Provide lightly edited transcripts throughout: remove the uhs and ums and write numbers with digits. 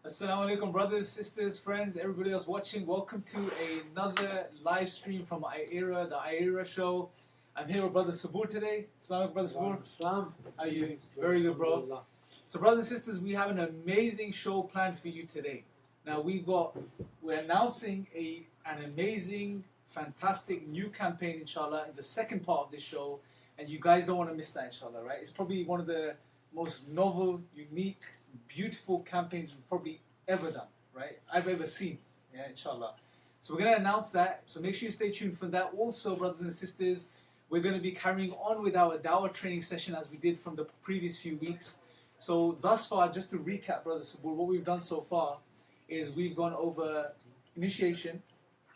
Assalamu alaikum, brothers, sisters, friends, everybody else watching. Welcome to another live stream from iEra, the iEra show. I'm here with Brother Sabur today. Assalamu alaikum, Brother Sabur. Islam. How are you? Very good, bro. So, brothers and sisters, we have an amazing show planned for you today. Now, we're announcing an amazing, fantastic new campaign, inshallah, in the second part of this show. And you guys don't want to miss that, inshallah, right? It's probably one of the most novel, unique, beautiful campaigns we've probably ever done, right? I've ever seen, yeah, inshallah. So we're going to announce that. So make sure you stay tuned for that. Also, brothers and sisters, we're going to be carrying on with our Dawah training session as we did from the previous few weeks. So thus far, just to recap, Brother Sabur, what we've done so far is we've gone over initiation,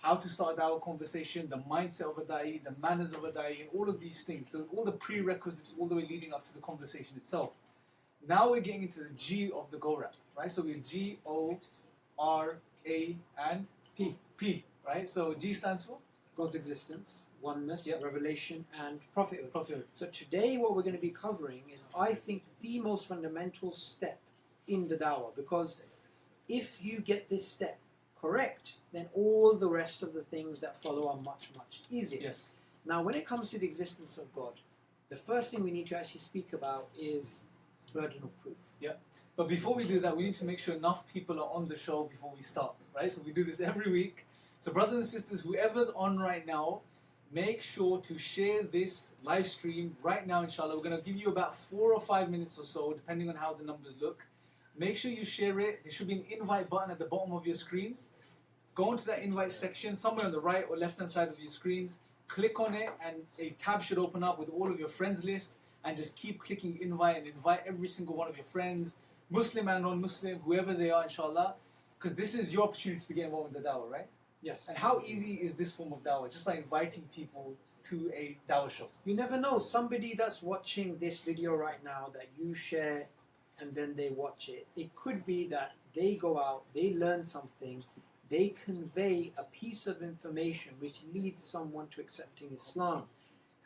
how to start a Dawah conversation, the mindset of a da'i, the manners of a da'i, and all of these things, all the prerequisites all the way leading up to the conversation itself. Now we're getting into the G of the go-round, right? So we're G, O, R, A, and P, right? So G stands for? God's existence, oneness, Yep. revelation, and prophethood. Prophethood. So today what we're going to be covering is, I think, the most fundamental step in the dawah, because if you get this step correct, then all the rest of the things that follow are much, much easier. Yes. Now, when it comes to the existence of God, the first thing we need to actually speak about is burden of proof. But before we do that, we need to make sure enough people are on the show before we start, right? So we do this every week. So brothers and sisters, whoever's on right now, make sure to share this live stream right now, inshallah. We're going to give you about 4 or 5 minutes or so, depending on how the numbers look. Make sure you share it. There should be an invite button at the bottom of your screens. Go into that invite section, somewhere on the right or left-hand side of your screens. Click on it, and a tab should open up with all of your friends list. And just keep clicking invite and invite every single one of your friends, Muslim and non-Muslim, whoever they are, inshallah. Because this is your opportunity to get involved with the dawah, right? Yes. And how easy is this form of dawah? Just by inviting people to a dawah show. You never know, somebody that's watching this video right now that you share and then they watch it, it could be that they go out, they learn something, they convey a piece of information which leads someone to accepting Islam.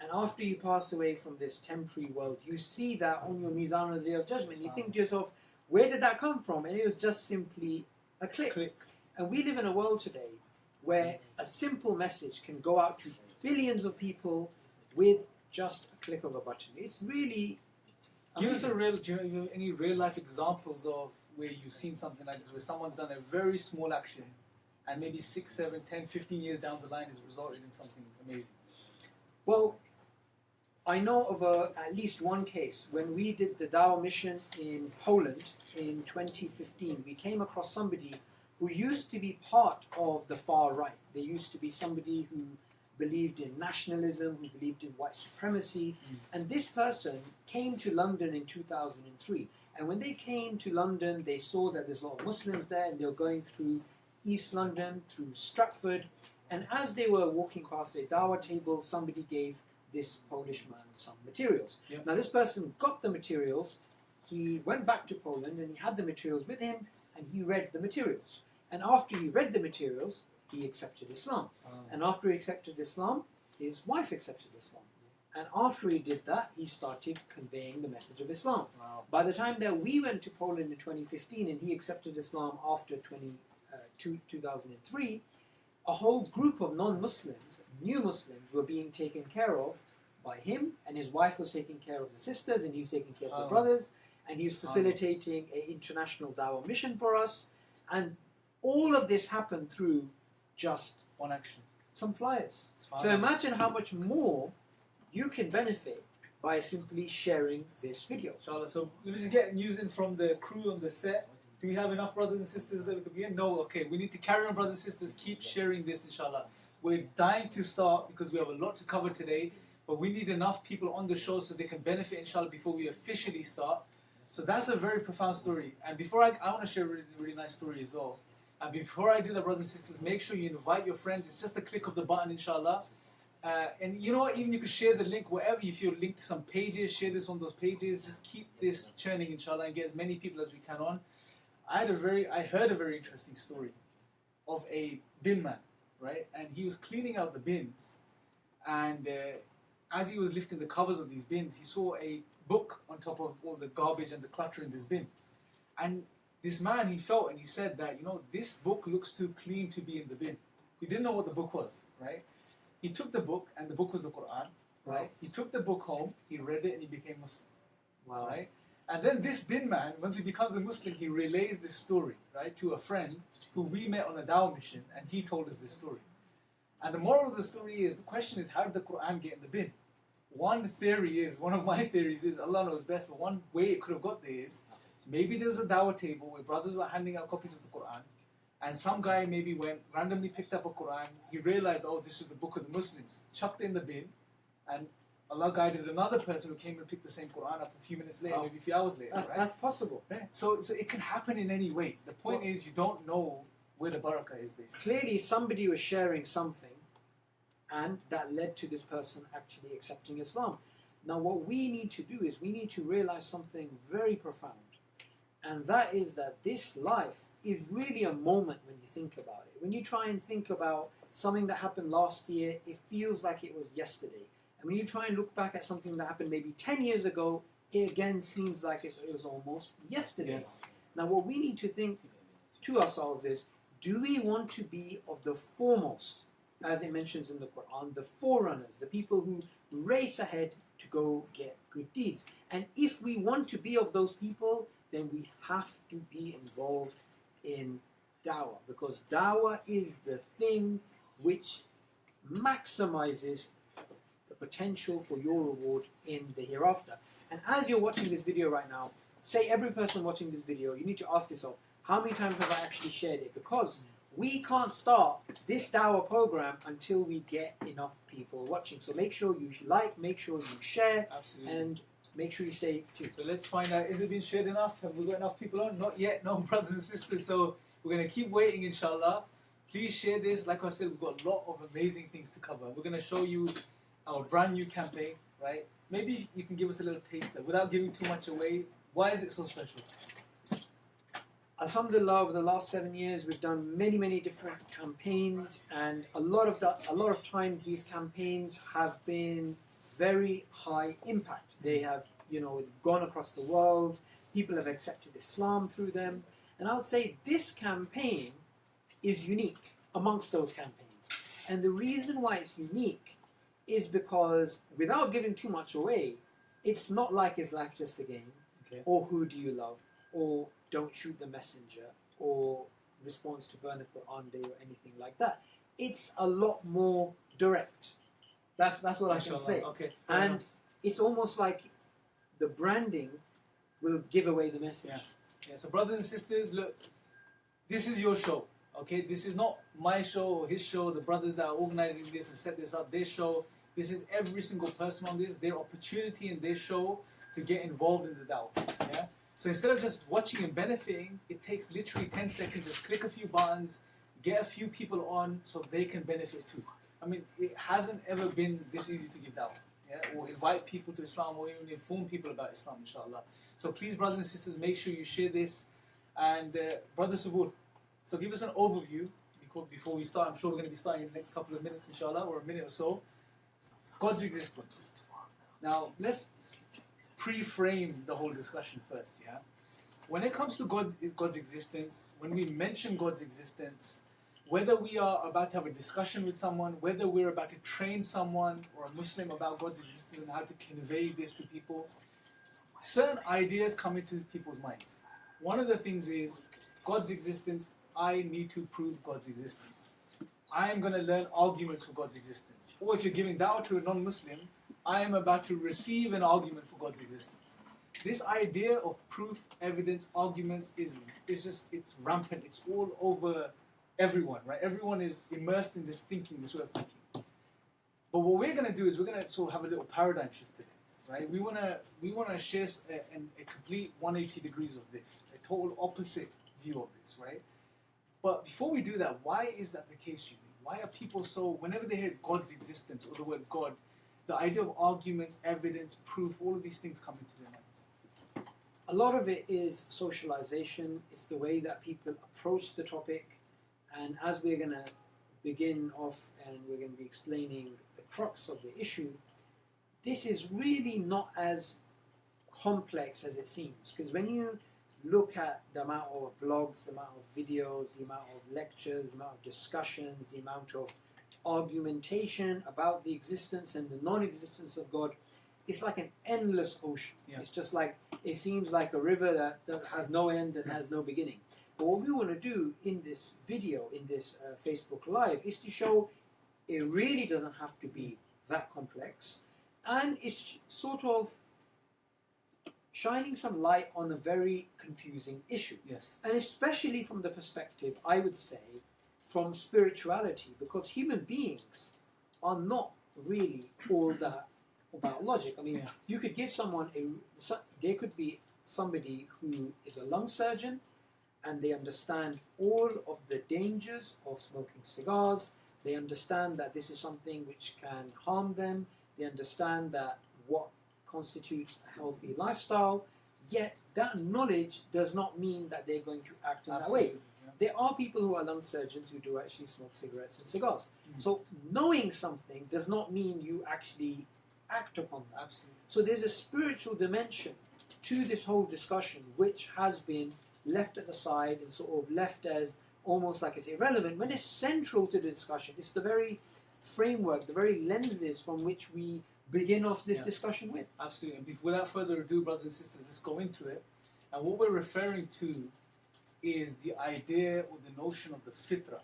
And after you pass away from this temporary world, you see that on your mizan on the day of judgment. You think to yourself, where did that come from? And it was just simply a click. And we live in a world today where a simple message can go out to billions of people with just a click of a button. It's really Give us do you have any real life examples of where you've seen something like this, where someone's done a very small action and maybe 6, 7, 10, 15 years down the line has resulted in something amazing? Well, I know of at least one case. When we did the Dawah mission in Poland in 2015, we came across somebody who used to be part of the far right. They used to be somebody who believed in nationalism, who believed in white supremacy. And this person came to London in 2003. And when they came to London, they saw that there's a lot of Muslims there, and they were going through East London, through Stratford. And as they were walking past a Dawah table, somebody gave this Polish man some materials. Yep. Now this person got the materials, he went back to Poland and he had the materials with him, and he read the materials. And after he read the materials, he accepted Islam. And after he accepted Islam, his wife accepted Islam. And after he did that, he started conveying the message of Islam. Wow. By the time that we went to Poland in 2015 and he accepted Islam after 2003, a whole group of non-Muslims, new Muslims, were being taken care of by him, and his wife was taking care of the sisters, and he was taking care of the brothers, and he's facilitating an international dawah mission for us. And all of this happened through just One action. some flyers. So imagine how much more you can benefit by simply sharing this video. Inshallah. So let me just get news in from the crew on the set. Do we have enough brothers and sisters that we could begin? No? Okay, we need to carry on, brothers and sisters. Keep sharing this, inshallah. We're dying to start because we have a lot to cover today, but we need enough people on the show so they can benefit, inshallah, before we officially start. So that's a very profound story. And before I want to share a really, really nice story as well. And before I do that, brothers and sisters, make sure you invite your friends. It's just a click of the button, inshallah. And you know what, even you could share the link wherever. If you're linked to some pages, share this on those pages. Just keep this churning, inshallah, and get as many people as we can on. I heard a very interesting story of a bin man, right? And he was cleaning out the bins, and as he was lifting the covers of these bins, he saw a book on top of all the garbage and the clutter in this bin. And this man, he felt and he said that, this book looks too clean to be in the bin. He didn't know what the book was, right? He took the book, and the book was the Quran, right? Wow. He took the book home, he read it, and he became Muslim, Wow. right? And then this bin man, once he becomes a Muslim, he relays this story, right, to a friend who we met on a dawah mission, and he told us this story. And the moral of the story is, the question is, how did the Quran get in the bin? One of my theories is, Allah knows best, but one way it could have got there is, maybe there was a dawah table where brothers were handing out copies of the Quran, and some guy maybe went, randomly picked up a Quran, he realized, oh, this is the book of the Muslims, chucked it in the bin, and Allah guided another person who came and picked the same Quran up a few minutes later, maybe a few hours later. That's possible. Right? So it can happen in any way. The point is, you don't know where the barakah is, basically. Clearly, somebody was sharing something, and that led to this person actually accepting Islam. Now, what we need to do is we need to realize something very profound, and that is that this life is really a moment when you think about it. When you try and think about something that happened last year, it feels like it was yesterday. And when you try and look back at something that happened maybe 10 years ago, it again seems like it was almost yesterday. Yes. Now, what we need to think to ourselves is, do we want to be of the foremost, as it mentions in the Quran, the forerunners, the people who race ahead to go get good deeds? And if we want to be of those people, then we have to be involved in dawah, because dawah is the thing which maximizes the potential for your reward in the hereafter. And as you're watching this video right now, say every person watching this video, you need to ask yourself, how many times have I actually shared it? Because we can't start this dawah program until we get enough people watching. So make sure you like, make sure you share, Absolutely. and make sure you stay tuned. So let's find out, is it been shared enough? Have we got enough people on? Not yet, no, brothers and sisters. So we're going to keep waiting, inshallah. Please share this. Like I said, we've got a lot of amazing things to cover. We're going to show you our brand new campaign, right? Maybe you can give us a little taster without giving too much away. Why is it so special? Alhamdulillah, over the last 7 years, we've done many different campaigns, and a lot of times these campaigns have been very high impact. They have, gone across the world. People have accepted Islam through them, and I would say this campaign is unique amongst those campaigns. And the reason why it's unique is because, without giving too much away, it's not like Is Life Just a Game, Okay. or Who Do You Love, or Don't Shoot the Messenger, or Response to Burn the Quran Day, or anything like that. It's a lot more direct. That's what I can say. Okay. And it's almost like the branding will give away the message. Yeah. So brothers and sisters, look, this is your show. Okay, this is not my show or his show. The brothers that are organizing this and set this up, their show. This is every single person on this, their opportunity and their show to get involved in the dawah. Yeah. So instead of just watching and benefiting, it takes literally 10 seconds. Just click a few buttons, get a few people on, so they can benefit too. I mean, it hasn't ever been this easy to give dawah, yeah, or invite people to Islam, or even inform people about Islam, inshallah. So please, brothers and sisters, make sure you share this. And Brother Subur, so give us an overview before we start. I'm sure we're going to be starting in the next couple of minutes, inshallah, or a minute or so. God's existence. Now, let's pre-frame the whole discussion first, yeah? When it comes to God's existence, when we mention God's existence, whether we are about to have a discussion with someone, whether we're about to train someone or a Muslim about God's existence and how to convey this to people, certain ideas come into people's minds. One of the things is God's existence. I need to prove God's existence. I am going to learn arguments for God's existence. Or if you're giving dawah to a non-Muslim, I am about to receive an argument for God's existence. This idea of proof, evidence, arguments it's rampant. It's all over everyone, right? Everyone is immersed in this thinking, this way of thinking. But what we're going to do is we're going to sort of have a little paradigm shift today, right? We want to share a complete 180 degrees of this, a total opposite view of this, right? But before we do that, why is that the case, you think? Why are people so, whenever they hear God's existence or the word God, the idea of arguments, evidence, proof, all of these things come into their minds? A lot of it is socialization. It's the way that people approach the topic. And as we're going to begin off and we're going to be explaining the crux of the issue, this is really not as complex as it seems. Because when you look at the amount of blogs, the amount of videos, the amount of lectures, the amount of discussions, the amount of argumentation about the existence and the non-existence of God, it's like an endless ocean. Yeah. It's just like, it seems like a river that has no end and has no beginning. But what we want to do in this video, in this Facebook Live, is to show it really doesn't have to be that complex, and it's sort of shining some light on a very confusing issue. Yes. And especially from the perspective, I would say, from spirituality, because human beings are not really all that about logic. I mean, Yeah. you could give someone there could be somebody who is a lung surgeon and they understand all of the dangers of smoking cigars. They understand that this is something which can harm them. They understand that what constitutes a healthy lifestyle. Yet that knowledge does not mean that they're going to act in that way. Absolutely. Yeah. There are people who are lung surgeons who do actually smoke cigarettes and cigars. Mhm. So knowing something does not mean you actually act upon that. Absolutely. So there's a spiritual dimension to this whole discussion which has been left at the side and sort of left as almost like it's irrelevant, when it's central to the discussion. It's the very framework, the very lenses from which we begin off this Yeah. discussion with. Absolutely. And without further ado, brothers and sisters, let's go into it. And what we're referring to is the idea or the notion of the fitra.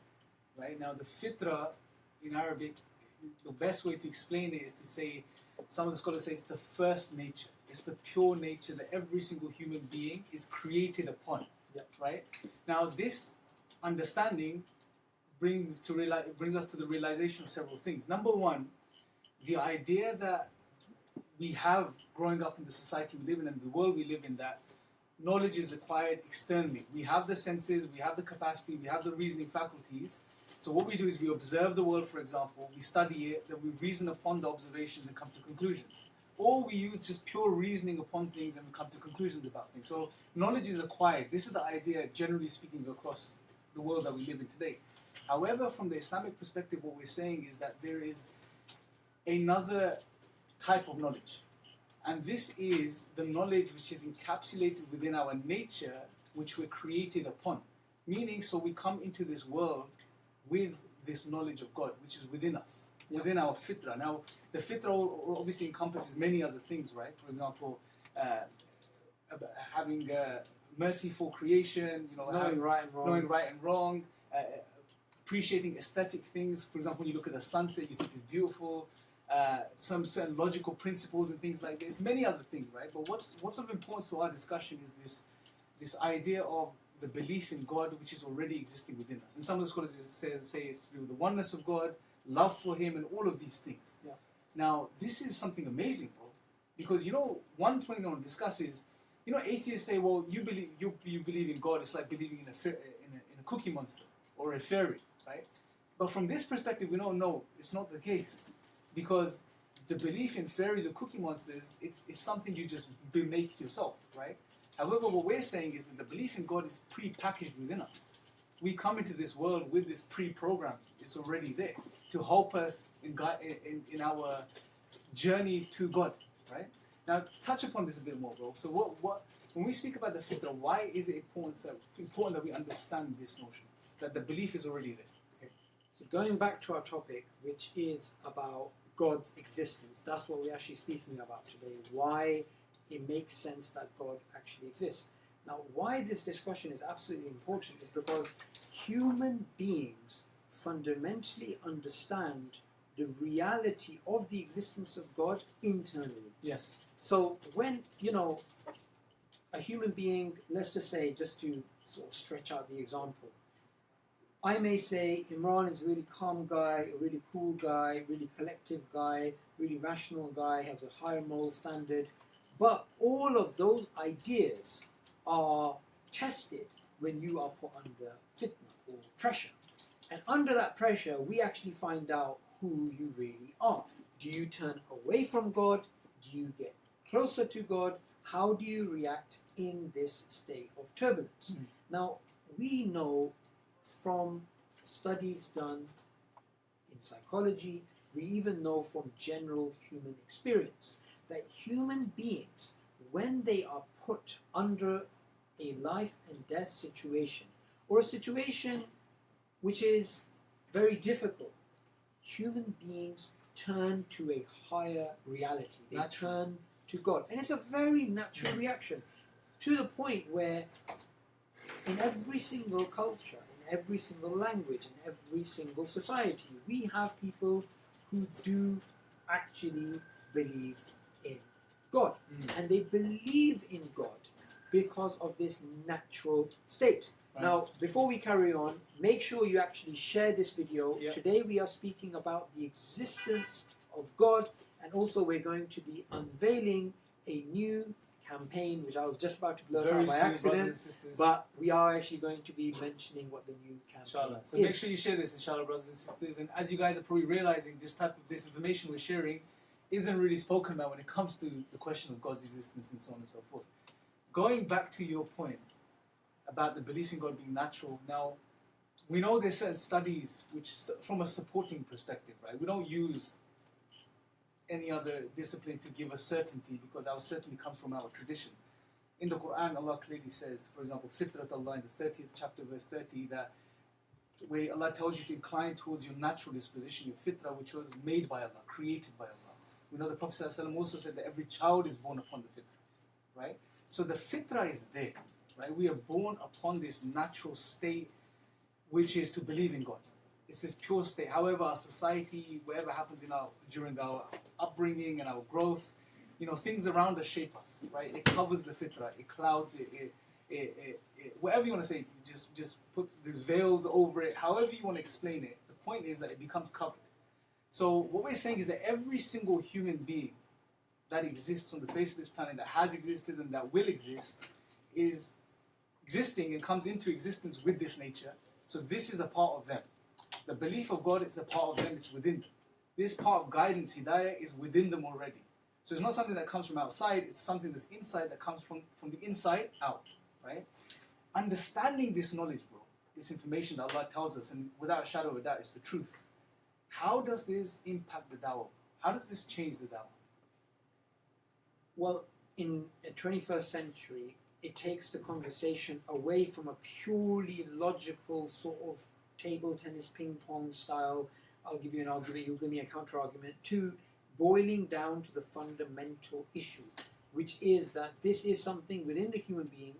Right? Now, the fitra in Arabic, the best way to explain it is to say, some of the scholars say it's the first nature. It's the pure nature that every single human being is created upon. Yep. Right? Now, this understanding brings us to the realization of several things. Number one, the idea that we have growing up in the society we live in and the world we live in, that knowledge is acquired externally. We have the senses, we have the capacity, we have the reasoning faculties. So what we do is we observe the world, for example, we study it, then we reason upon the observations and come to conclusions. Or we use just pure reasoning upon things and we come to conclusions about things. So knowledge is acquired. This is the idea, generally speaking, across the world that we live in today. However, from the Islamic perspective, what we're saying is that there is another type of knowledge. And this is the knowledge which is encapsulated within our nature, which we're created upon. Meaning, so we come into this world with this knowledge of God, which is within us, within our fitra. Now, the fitra obviously encompasses many other things, right? For example, having merciful creation, Knowing right and wrong. knowing right and wrong, appreciating aesthetic things. For example, when you look at the sunset, you think it's beautiful. Some certain logical principles and things like this. Many other things, right? But what's of importance to our discussion is this idea of the belief in God, which is already existing within us. And some of the scholars say it's to do with the oneness of God, love for Him, and all of these things. Yeah. Now, this is something amazing, bro, because one thing I want to discuss is, atheists say, well, you believe in God. It's like believing in a cookie monster or a fairy, right? But from this perspective, we know no, it's not the case, because the belief in fairies or cookie monsters, it's something you just make yourself, right? However, what we're saying is that the belief in God is pre-packaged within us. We come into this world with this pre-programmed. It's already there to help us in our journey to God, right? Now, touch upon this a bit more, bro. So what when we speak about the fitra, why is it important that we understand this notion, that the belief is already there? So going back to our topic, which is about God's existence, that's what we're actually speaking about today. Why it makes sense that God actually exists. Now, why this discussion is absolutely important is because human beings fundamentally understand the reality of the existence of God internally. Yes. So when, a human being, let's just say, just to sort of stretch out the example, I may say Imran is a really calm guy, a really cool guy, really collective guy, really rational guy, has a higher moral standard. But all of those ideas are tested when you are put under fitna or pressure. And under that pressure, we actually find out who you really are. Do you turn away from God? Do you get closer to God? How do you react in this state of turbulence? Mm. Now, we know from studies done in psychology, we even know from general human experience, that human beings, when they are put under a life and death situation, or a situation which is very difficult, human beings turn to a higher reality. They turn to God. And it's a very natural reaction, to the point where in every single culture, in every single language, in every single society, we have people who do actually believe in God. And they believe in God because of this natural state. Right. Now, before we carry on, make sure you actually share this video. Yep. Today we are speaking about the existence of God, and also we're going to be unveiling a new campaign, which I was just about to blurt Very out by soon, brothers accident, and sisters. but we are actually going to be mentioning what the new campaign Inshallah. So is. make sure you share this, inshallah, brothers and sisters. And as you guys are probably realizing, this information we're sharing isn't really spoken about when it comes to the question of God's existence and so on and so forth. Going back to your point about the belief in God being natural, now we know there's certain studies which, from a supporting perspective, right? We don't use any other discipline to give us certainty, because our certainty comes from our tradition. In the Quran, Allah clearly says, for example, Fitrat Allah in the 30th chapter, verse 30, that where Allah tells you to incline towards your natural disposition, your fitrah, which was made by Allah, created by Allah. We know the Prophet ﷺ also said that every child is born upon the fitrah, right? So the fitrah is there, right? We are born upon this natural state, which is to believe in God. It's this pure state. However, our society, whatever happens during our upbringing and our growth, things around us shape us, right? It covers the fitrah, it clouds it, whatever you want to say, just put these veils over it, however you want to explain it. The point is that it becomes covered. So what we're saying is that every single human being that exists on the face of this planet, that has existed and that will exist, is existing and comes into existence with this nature. So this is a part of them. The belief of God is a part of them, it's within them. This part of guidance, hidayah, is within them already. So it's not something that comes from outside, it's something that's inside, that comes from the inside out, right? Understanding this knowledge, bro, this information that Allah tells us, and without a shadow of a doubt, it's the truth. How does this impact the dawah? How does this change the dawah? Well, in the 21st century, it takes the conversation away from a purely logical sort of table tennis ping pong style, I'll give you an argument, you'll give me a counter argument, to boiling down to the fundamental issue, which is that this is something within the human being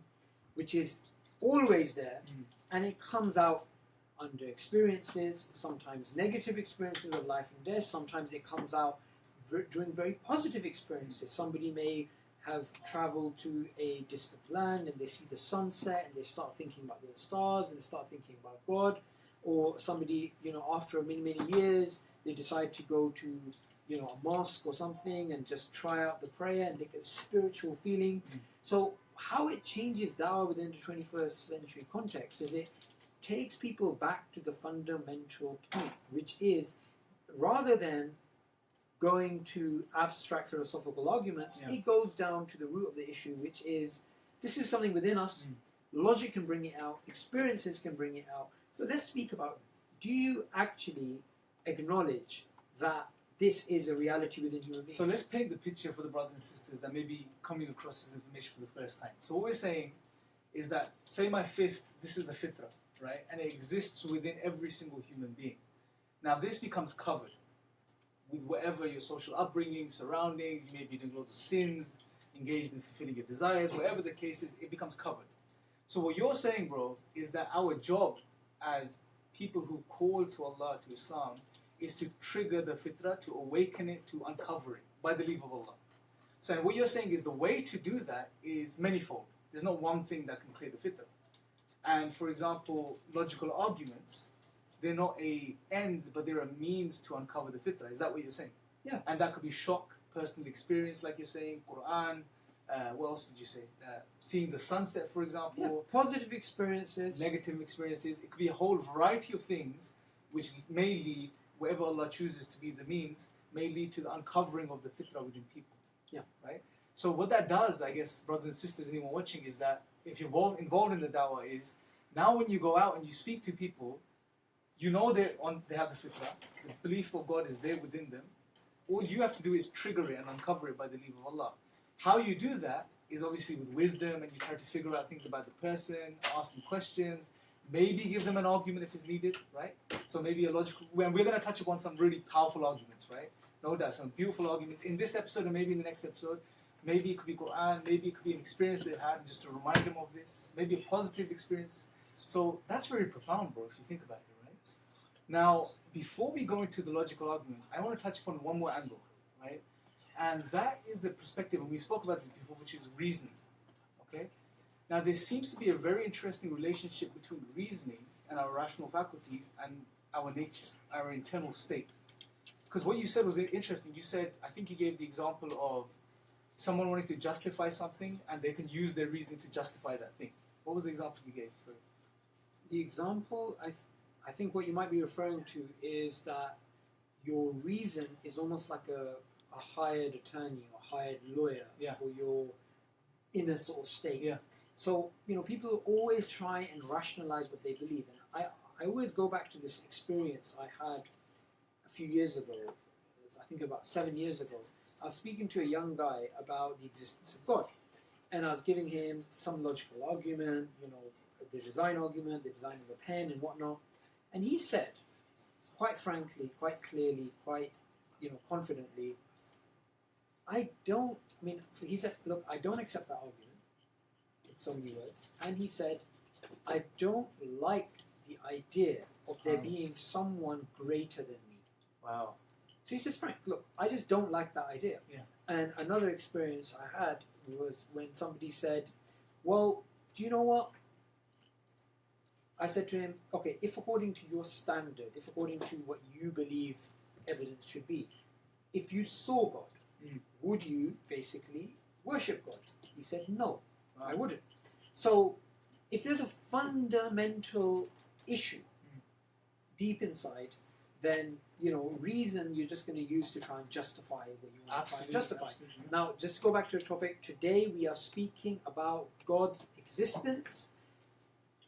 which is always there, and it comes out under experiences, sometimes negative experiences of life and death, sometimes it comes out during very positive experiences. Somebody may have traveled to a distant land and they see the sunset and they start thinking about the stars and they start thinking about God. Or somebody, after many years, they decide to go to, a mosque or something and just try out the prayer and they get a spiritual feeling. So how it changes dawah within the 21st century context is it takes people back to the fundamental point, which is, rather than going to abstract philosophical arguments, it goes down to the root of the issue, which is, this is something within us, logic can bring it out, experiences can bring it out. So let's speak about, do you actually acknowledge that this is a reality within human beings? So let's paint the picture for the brothers and sisters that may be coming across this information for the first time. So what we're saying is that, say my fist, this is the fitrah, right? And it exists within every single human being. Now this becomes covered with whatever your social upbringing, surroundings, you may be doing loads of sins, engaged in fulfilling your desires, whatever the case is, it becomes covered. So what you're saying, bro, is that our job as people who call to Allah, to Islam, is to trigger the fitrah, to awaken it, to uncover it, by the leave of Allah. So what you're saying is the way to do that is manifold. There's not one thing that can clear the fitrah. And for example, logical arguments, they're not a end, but they're a means to uncover the fitrah. Is that what you're saying? Yeah. And that could be shock, personal experience, like you're saying, Quran. What else did you say? Seeing the sunset, for example. Positive experiences. Negative experiences. It could be a whole variety of things which may lead, wherever Allah chooses to be the means, may lead to the uncovering of the fitrah within people. Yeah. Right? So what that does, I guess, brothers and sisters, anyone watching, is that if you're involved in the dawah, is now when you go out and you speak to people, they have the fitrah, the belief of God is there within them. All you have to do is trigger it and uncover it by the leave of Allah. How you do that is obviously with wisdom, and you try to figure out things about the person, ask them questions, maybe give them an argument if it's needed, right? So maybe a logical. We're going to touch upon some really powerful arguments, right? No doubt, some beautiful arguments in this episode, and maybe in the next episode. Maybe it could be Quran, maybe it could be an experience they had, and just to remind them of this. Maybe a positive experience. So that's very profound, bro, if you think about it, right? Now, before we go into the logical arguments, I want to touch upon one more angle, right? And that is the perspective, and we spoke about this before, which is reasoning, okay? Now, there seems to be a very interesting relationship between reasoning and our rational faculties and our nature, our internal state. Because what you said was interesting. You said, I think you gave the example of someone wanting to justify something, and they can use their reasoning to justify that thing. What was the example you gave? Sorry. The example, I think what you might be referring to is that your reason is almost like a hired attorney or hired lawyer Yeah. for your inner sort of state. Yeah. So, people always try and rationalize what they believe. And I always go back to this experience I had a few years ago, I think about 7 years ago. I was speaking to a young guy about the existence of God. And I was giving him some logical argument, the design argument, the design of a pen and whatnot. And he said, quite frankly, quite clearly, quite, confidently, he said, look, I don't accept that argument, in so many words. And he said, I don't like the idea of there being someone greater than me. Wow. So he's just frank. Look, I just don't like that idea. Yeah. And another experience I had was when somebody said, well, do you know what? I said to him, okay, if according to your standard, if according to what you believe evidence should be, if you saw God, would you basically worship God? He said, no, I wouldn't. So if there's a fundamental issue deep inside, then reason you're just going to use to try and justify what you want to try and justify. Absolutely. Now, just to go back to the topic, today we are speaking about God's existence,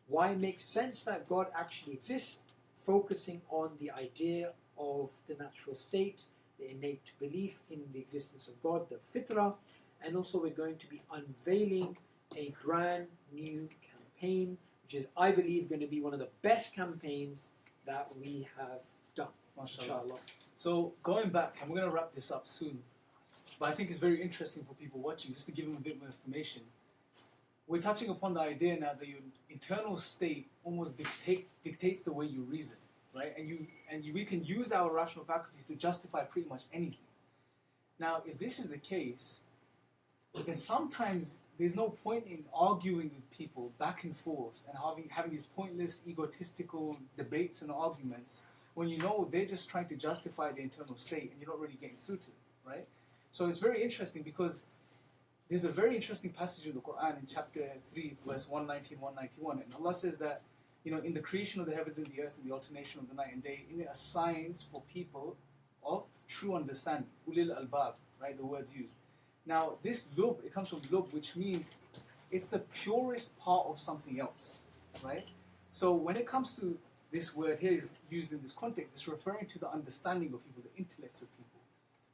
why it makes sense that God actually exists, focusing on the idea of the natural state, the innate belief in the existence of God, the fitrah, and also we're going to be unveiling a brand new campaign, which is, I believe, going to be one of the best campaigns that we have done. Inshallah. So going back, and we're going to wrap this up soon, but I think it's very interesting for people watching, just to give them a bit more information. We're touching upon the idea now that your internal state almost dictates the way you reason, right? And we can use our rational faculties to justify pretty much anything. Now, if this is the case, then sometimes there's no point in arguing with people back and forth and having these pointless, egotistical debates and arguments when they're just trying to justify the internal state and you're not really getting through to it, right? So it's very interesting because there's a very interesting passage in the Quran in chapter 3, verse 119, 191, and Allah says that, in the creation of the heavens and the earth and the alternation of the night and day, in it are signs for people of true understanding, ulil albab, right, the words used. Now, this lub, it comes from lub, which means it's the purest part of something else, right? So when it comes to this word here used in this context, it's referring to the understanding of people, the intellects of people.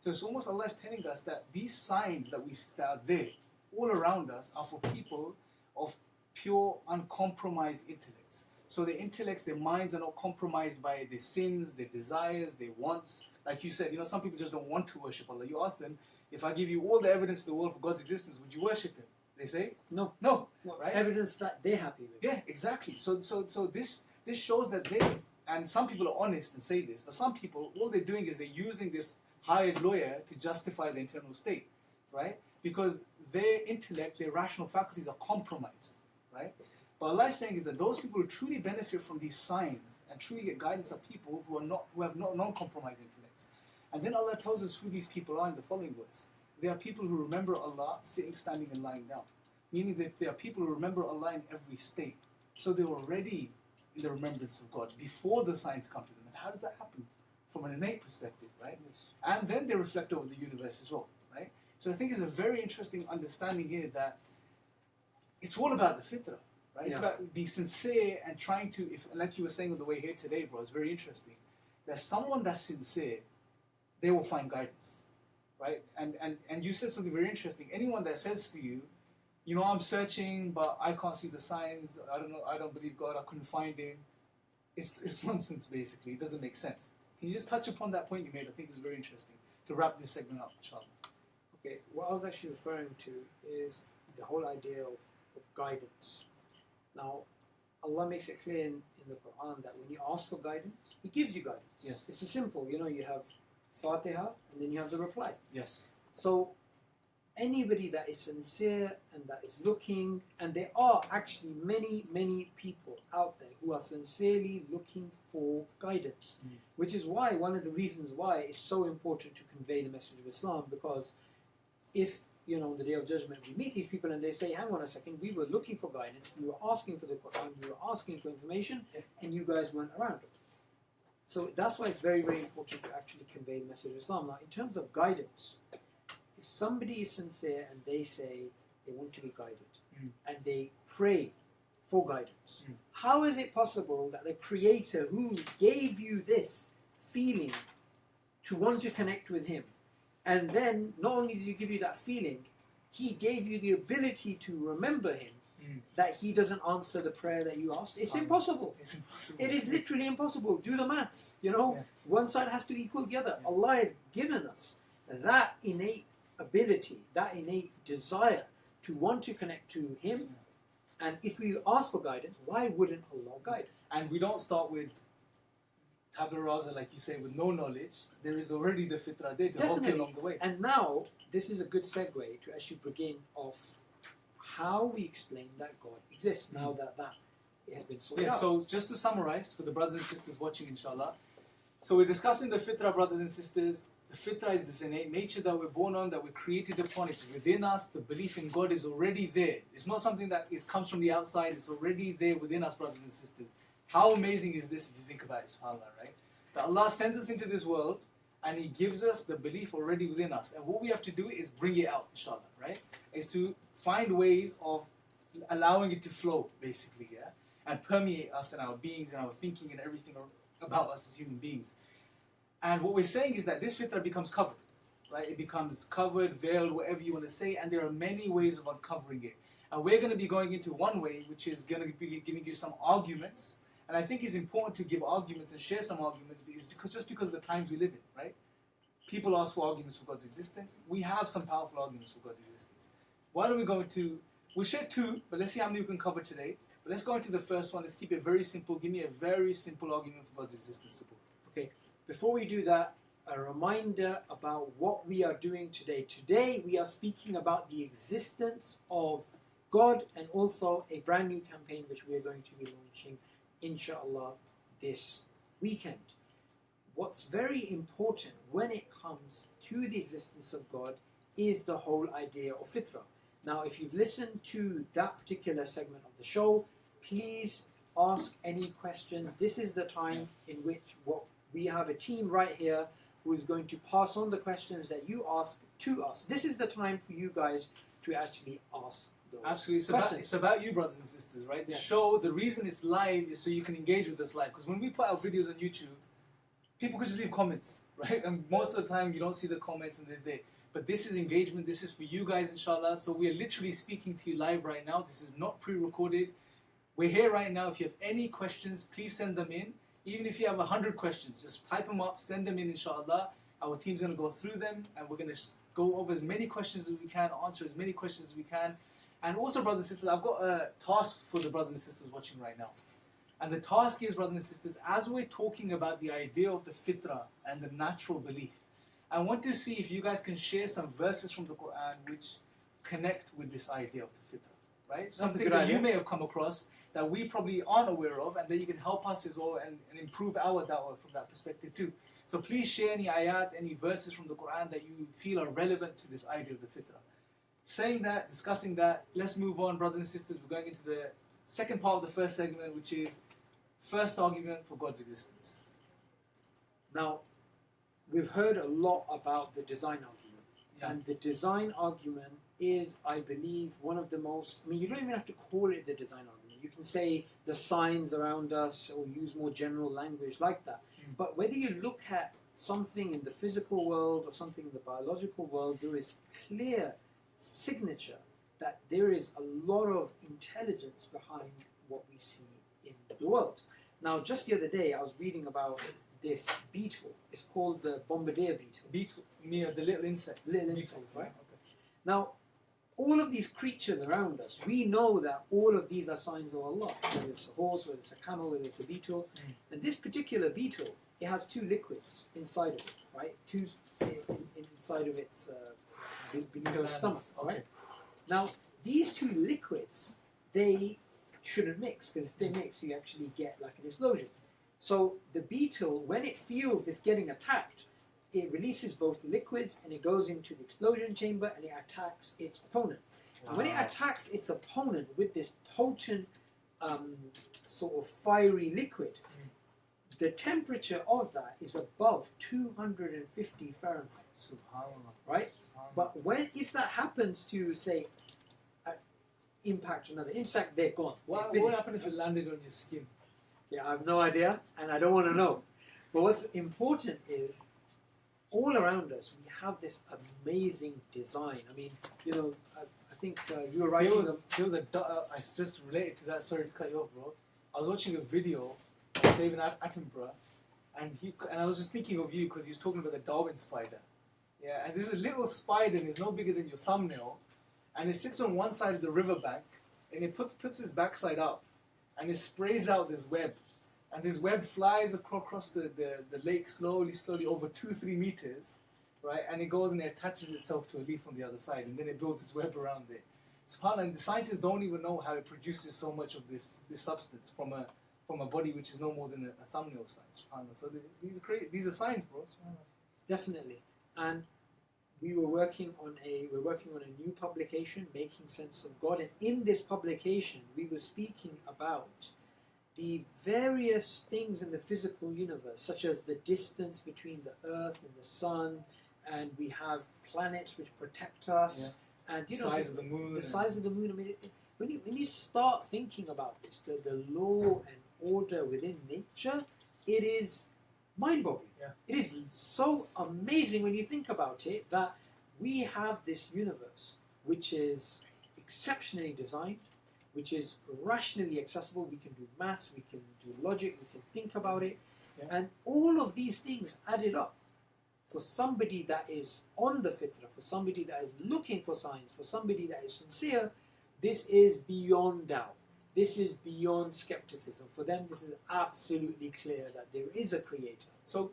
So it's almost Allah is telling us that these signs that are there all around us are for people of pure, uncompromised intellects. So their intellects, their minds are not compromised by their sins, their desires, their wants. Like you said, some people just don't want to worship Allah. You ask them, if I give you all the evidence in the world for God's existence, would you worship Him? They say, no. Right? Evidence that they're happy with. Yeah, exactly. So this shows that and some people are honest and say this, but some people, all they're doing is they're using this hired lawyer to justify the internal state, right? Because their intellect, their rational faculties are compromised, right? But Allah is saying is that those people who truly benefit from these signs and truly get guidance are people who have non-compromised intellects. And then Allah tells us who these people are in the following words. They are people who remember Allah sitting, standing, and lying down. Meaning that they are people who remember Allah in every state. So they're already in the remembrance of God before the signs come to them. And how does that happen? From an innate perspective, right? Yes. And then they reflect over the universe as well, right? So I think it's a very interesting understanding here that it's all about the fitrah, right? It's about being sincere and trying to, like you were saying on the way here today, bro, it's very interesting. That someone that's sincere, they will find guidance, right? And you said something very interesting. Anyone that says to you, you know, I'm searching, but I can't see the signs. I don't know. I don't believe God. I couldn't find Him. It's nonsense, basically. It doesn't make sense. Can you just touch upon that point you made? I think it's very interesting to wrap this segment up, inshallah. Okay, what I was actually referring to is the whole idea of guidance. Now, Allah makes it clear in the Quran that when you ask for guidance, He gives you guidance. Yes. It's a simple, you know, you have Fatiha and then you have the reply. Yes. So, anybody that is sincere and that is looking, and there are actually many, many people out there who are sincerely looking for guidance, which is why one of the reasons why it's so important to convey the message of Islam, because if, you know, on the Day of Judgment we meet these people and they say, hang on a second, we were looking for guidance, we were asking for the Quran, we were asking for information, and you guys weren't around. So that's why it's very, very important to actually convey the message of Islam. Now, in terms of guidance, if somebody is sincere and they say they want to be guided and they pray for guidance, how is it possible that the Creator who gave you this feeling to want to connect with Him, and then not only did He give you that feeling, He gave you the ability to remember Him, that He doesn't answer the prayer that you asked? It's impossible. It's impossible. It is literally impossible. Do the maths. You know, Yeah. one side has to equal the other. Yeah. Allah has given us that innate ability, that innate desire to want to connect to Him. And if we ask for guidance, why wouldn't Allah guide? And we don't start with tabula rasa, like you say, with no knowledge. There is already the fitrah there to help you Definitely. along the way. And now, this is a good segue to actually begin off how we explain that God exists, now that it has been sorted Yeah, out. so just to summarize for the brothers and sisters watching, inshallah. So we're discussing the fitrah, brothers and sisters. The fitrah is this innate nature that we're born on, that we're created upon. It's within us. The belief in God is already there. It's not something that comes from the outside. It's already there within us, brothers and sisters. How amazing is this if you think about it, subhanAllah, right? That Allah sends us into this world and He gives us the belief already within us. And what we have to do is bring it out, inshallah, right? Is to find ways of allowing it to flow, basically, yeah? And permeate us and our beings and our thinking and everything about us as human beings. And what we're saying is that this fitrah becomes covered, right? It becomes covered, veiled, whatever you want to say, and there are many ways of uncovering it. And we're going to be going into one way, which is going to be giving you some arguments. And I think it's important to give arguments and share some arguments just because of the times we live in, right? People ask for arguments for God's existence. We have some powerful arguments for God's existence. Why don't we go into, we'll share two, but let's see how many we can cover today. But let's go into the first one. Let's keep it very simple. Give me a very simple argument for God's existence. Okay, before we do that, a reminder about what we are doing today. Today we are speaking about the existence of God and also a brand new campaign which we are going to be launching, inshallah, this weekend. What's very important when it comes to the existence of God is the whole idea of fitrah. Now, if you've listened to that particular segment of the show, please ask any questions. This is the time in which we have a team right here who is going to pass on the questions that you ask to us. This is the time for you guys to actually ask those Absolutely. questions. It's about you, brothers and sisters, right? The Yeah. show, the reason it's live is so you can engage with us live. Because when we put out videos on YouTube, people could just leave comments, right? And most of the time you don't see the comments and they're there. But this is engagement. This is for you guys, inshallah. So we are literally speaking to you live right now. This is not pre-recorded. We're here right now. If you have any questions, please send them in. Even if you have 100 questions, just type them up, send them in, inshallah. Our team's going to go through them, and we're going to go over as many questions as we can, answer as many questions as we can. And also, brothers and sisters, I've got a task for the brothers and sisters watching right now. And the task is, brothers and sisters, as we're talking about the idea of the fitrah and the natural belief, I want to see if you guys can share some verses from the Quran which connect with this idea of the fitrah, right? a Something good that idea. you may have come across that we probably aren't aware of, and that you can help us as well and improve our da'wah from that perspective too. So please share any ayat, any verses from the Quran that you feel are relevant to this idea of the fitrah. Saying that, discussing that, let's move on, brothers and sisters. We're going into the second part of the first segment, which is first argument for God's existence. Now, we've heard a lot about the design argument. Yeah. And the design argument is, I believe, one of the most... I mean, you don't even have to call it the design argument. You can say the signs around us or use more general language like that. But whether you look at something in the physical world or something in the biological world, there is clear signature that there is a lot of intelligence behind what we see in the world. Now, just the other day, I was reading about this beetle. It's called the bombardier beetle. Beetle, near the little insects. Little Beetles, insects, yeah, right? okay. Now, all of these creatures around us, we know that all of these are signs of Allah. Whether it's a horse, whether it's a camel, whether it's a beetle. And this particular beetle, it has two liquids inside of it, right? Two inside of its beneath the stomach, right? Okay. Now, these two liquids, they shouldn't mix, because if they mix, you actually get like an explosion. So the beetle, when it feels it's getting attacked, it releases both the liquids and it goes into the explosion chamber and it attacks its opponent. And when it attacks its opponent with this potent sort of fiery liquid, the temperature of that is above 250 Fahrenheit. Subhanallah. Right? But if that happens to, say, impact another insect, they're gone. What They're would finished. happen if it landed on your skin? Yeah, I have no idea, and I don't want to know. But what's important is, all around us, we have this amazing design. I mean, you know, I think you were writing. There was a. I just related to that. Sorry to cut you off, bro. I was watching a video of David Attenborough, and I was just thinking of you because he was talking about the Darwin spider. Yeah, and this is a little spider, and it's no bigger than your thumbnail, and it sits on one side of the riverbank, and it puts its backside up, and it sprays out this web, and this web flies across the lake slowly over 2-3 meters, right? And it goes and it attaches itself to a leaf on the other side, and then it builds its web around it. SubhanAllah, and the scientists don't even know how it produces so much of this substance from a body which is no more than a thumbnail size. SubhanAllah. So these are science, bro. SubhanAllah. Definitely, and we're working on a new publication, Making Sense of God, and in this publication we were speaking about the various things in the physical universe, such as the distance between the Earth and the Sun, and we have planets which protect us, and you know, size of the moon. The size of the moon. I mean, when you start thinking about this, the law and order within nature, it is mind-boggling. Yeah. It is so amazing when you think about it that we have this universe which is exceptionally designed, which is rationally accessible. We can do maths, we can do logic, we can think about it, and all of these things added up for somebody that is on the fitrah, for somebody that is looking for science, for somebody that is sincere. This is beyond doubt. This is beyond skepticism. For them, this is absolutely clear that there is a creator. So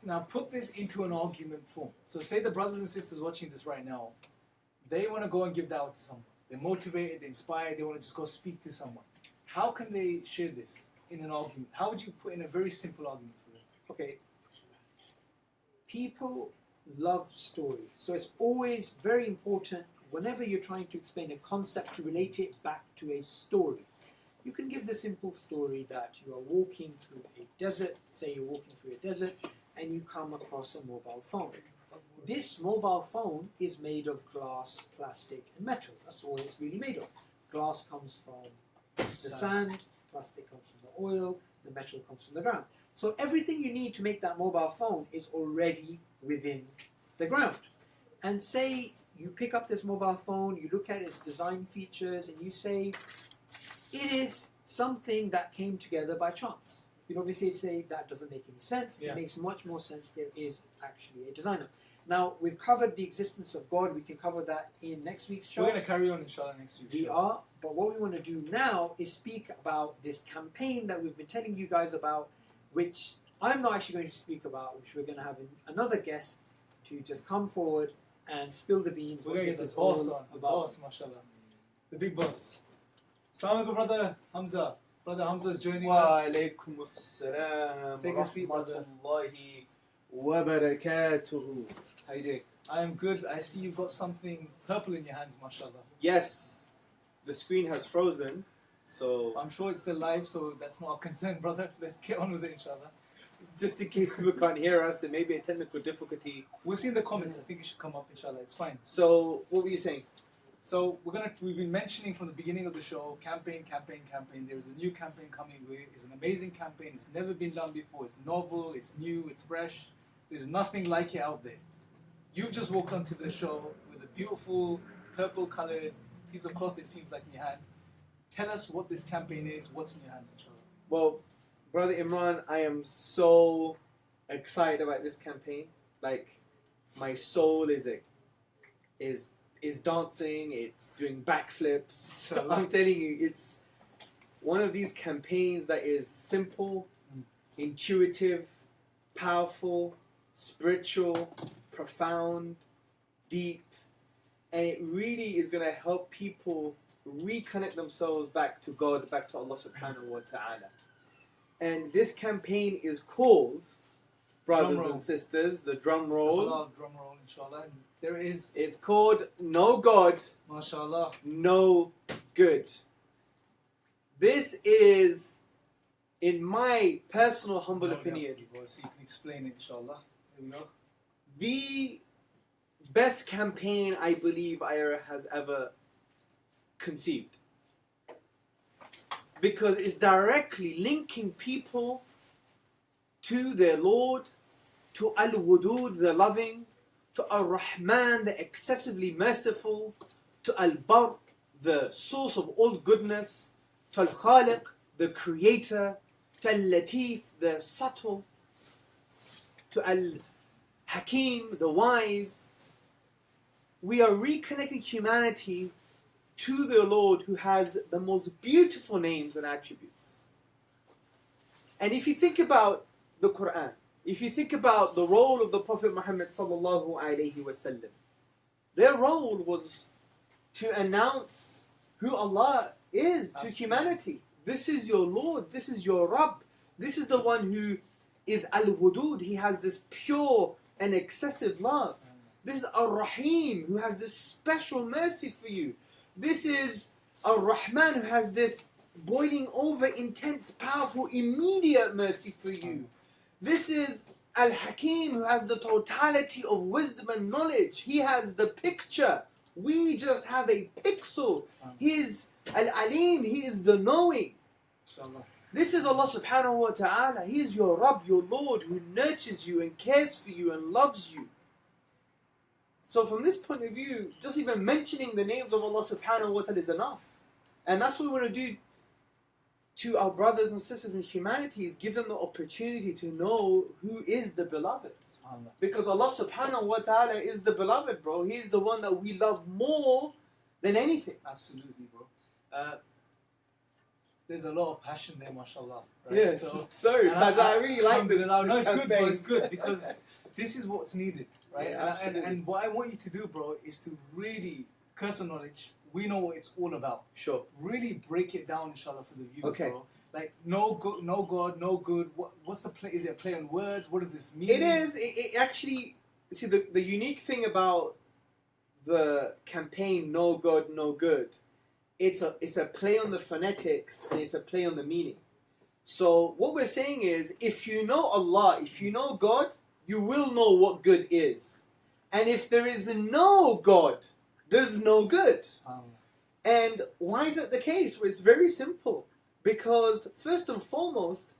now put this into an argument form. So say the brothers and sisters watching this right now, they want to go and give dawah to someone. They're motivated, they're inspired, they want to just go speak to someone. How can they share this in an argument? How would you put in a very simple argument for them? Okay. People love stories. So it's always very important whenever you're trying to explain a concept to relate it back to a story. You can give the simple story that you are walking through a desert, say you're walking through a desert, and you come across a mobile phone. This mobile phone is made of glass, plastic, and metal. That's all it's really made of. Glass comes from the sand, plastic comes from the oil, the metal comes from the ground. So everything you need to make that mobile phone is already within the ground. And say you pick up this mobile phone, you look at its design features, and you say, it is something that came together by chance. You'd obviously say that doesn't make any sense. Yeah. It makes much more sense there is actually a designer. Now, we've covered the existence of God. We can cover that in next week's show. We're going to carry on, inshallah, next week. We are, but what we want to do now is speak about this campaign that we've been telling you guys about, which I'm not actually going to speak about, which we're going to have another guest to just come forward and spill the beans. We're what going to this get is the boss all on. The about. boss, mashallah. The big boss. Assalamu alaikum, brother Hamza. Brother Hamza is joining us. وعليكم السلام Take a seat, ورحمة brother. الله وبركاته. How you doing? I am good. I see you've got something purple in your hands, mashallah. Yes, the screen has frozen, so I'm sure it's still live, so that's not a concern, brother. Let's get on with it, inshallah. just in case people can't hear us, there may be a technical difficulty. We'll see in the comments. I think it should come up, inshallah. It's fine. So, what were you saying? So we've been mentioning from the beginning of the show, campaign. There's a new campaign coming. It's an amazing campaign. It's never been done before. It's novel, it's new, it's fresh. There's nothing like it out there. You've just walked onto the show with a beautiful purple-colored piece of cloth, it seems like, in your hand. Tell us what this campaign is, what's in your hands, inshallah. Well, Brother Imran, I am so excited about this campaign. Like, my soul is dancing, it's doing backflips. Inshallah. I'm telling you, it's one of these campaigns that is simple, intuitive, powerful, spiritual, profound, deep, and it really is going to help people reconnect themselves back to God, back to Allah subhanahu wa ta'ala. And this campaign is called, brothers Drum roll. and sisters, the drum roll. Drum roll, inshallah. And there is, It's called No God, mashallah. No Good. This is, in my personal humble opinion, So you can explain it, inshallah. There we go. the best campaign I believe IRA has ever conceived. Because it's directly linking people to their Lord, to Al-Wudud, the loving, to Ar-Rahman, the excessively merciful, to Al-Bar, the source of all goodness, to Al-Khaliq, the creator, to Al-Latif, the subtle, to Al-Hakim, the wise. We are reconnecting humanity to the Lord who has the most beautiful names and attributes. And if you think about the Quran, if you think about the role of the Prophet Muhammad sallallahu alaihi wasallam, their role was to announce who Allah is to humanity. This is your Lord, this is your Rabb, this is the one who is Al-Wudud, he has this pure and excessive love. This is Ar-Rahim, who has this special mercy for you. This is Ar-Rahman, who has this boiling over, intense, powerful, immediate mercy for you. This is Al-Hakim, who has the totality of wisdom and knowledge. He has the picture. We just have a pixel. He is Al-Alim, he is the knowing. Inshallah. This is Allah subhanahu wa ta'ala. He is your Rabb, your Lord, who nurtures you and cares for you and loves you. So from this point of view, just even mentioning the names of Allah subhanahu wa ta'ala is enough. And that's what we want to do to our brothers and sisters in humanity, is give them the opportunity to know who is the beloved. SubhanAllah. Because Allah subhanahu wa ta'ala is the beloved, bro. He is the one that we love more than anything. Absolutely, bro. There's a lot of passion there, mashallah. Right? Yes. So and I really like this. alhamdulillah. No, this it's good, bro. campaign. It's good because this is what's needed, right? Yeah, and absolutely. what I want you to do, bro, is to really curse on knowledge. We know what it's all about. Sure. Really break it down, inshallah, for the viewers, Okay. bro. Like no God, no good. What's the play? Is it a play on words? What does this mean? It is. It actually. See, the unique thing about the campaign "No God, No Good," it's a play on the phonetics and it's a play on the meaning. So what we're saying is, if you know Allah, if you know God, you will know what good is. And if there is no God, there's no good. SubhanAllah. And why is that the case? Well, it's very simple. Because first and foremost,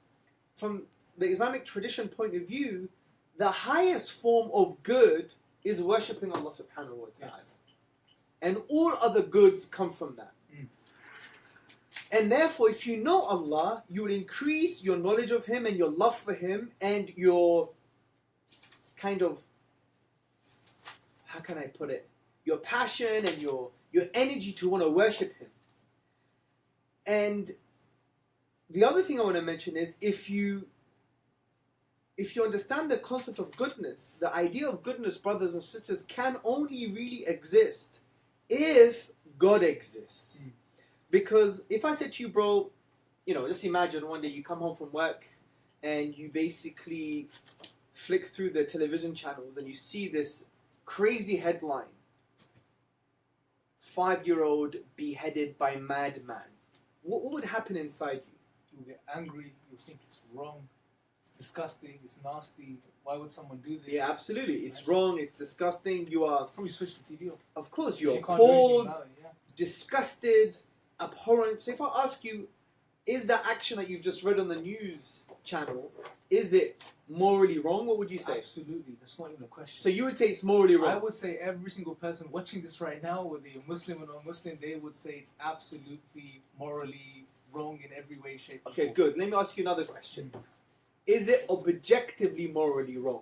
from the Islamic tradition point of view, the highest form of good is worshipping Allah subhanahu wa ta'ala. Yes. And all other goods come from that. Mm. And therefore, if you know Allah, you will increase your knowledge of Him and your love for Him and your kind of, how can I put it? Your passion and your energy to want to worship Him. And the other thing I want to mention is if you understand the concept of goodness, the idea of goodness, brothers and sisters, can only really exist if God exists. Mm. Because if I said to you, bro, just imagine one day you come home from work and you basically flick through the television channels and you see this crazy headline: 5-year-old beheaded by madman. What would happen inside you? You'll get angry. You'll think it's wrong. It's disgusting. It's nasty. Why would someone do this? Yeah, absolutely. It's wrong. It's disgusting. You are, Probably switch the TV off. of course, If you're you can't do anything appalled, about it, yeah. disgusted, abhorrent. So if I ask you, is that action that you've just read on the news channel, is it morally wrong? What would you say? Absolutely, that's not even a question. So you would say it's morally I wrong. would say every single person watching this right now, whether you're Muslim or non-Muslim, they would say it's absolutely morally wrong in every way, shape, or Okay, form. good. Let me ask you another question. Is it objectively morally wrong?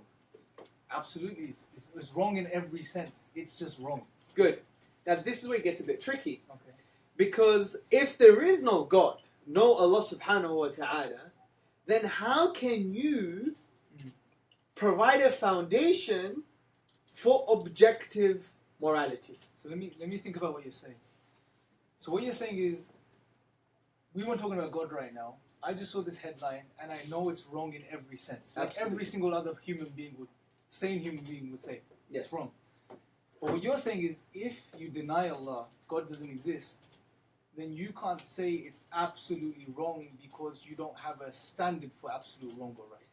Absolutely, it's wrong in every sense. It's just wrong. Good. Now this is where it gets a bit tricky. Okay. Because if there is no God, no Allah subhanahu wa ta'ala, then how can you provide a foundation for objective morality? So let me think about what you're saying. So what you're saying is, we weren't talking about God right now. I just saw this headline, and I know it's wrong in every sense. Like Absolutely. every single other sane human being would say, Yes. it's wrong. But what you're saying is, if you deny Allah, God doesn't exist, then you can't say it's absolutely wrong because you don't have a standard for absolute wrong or right.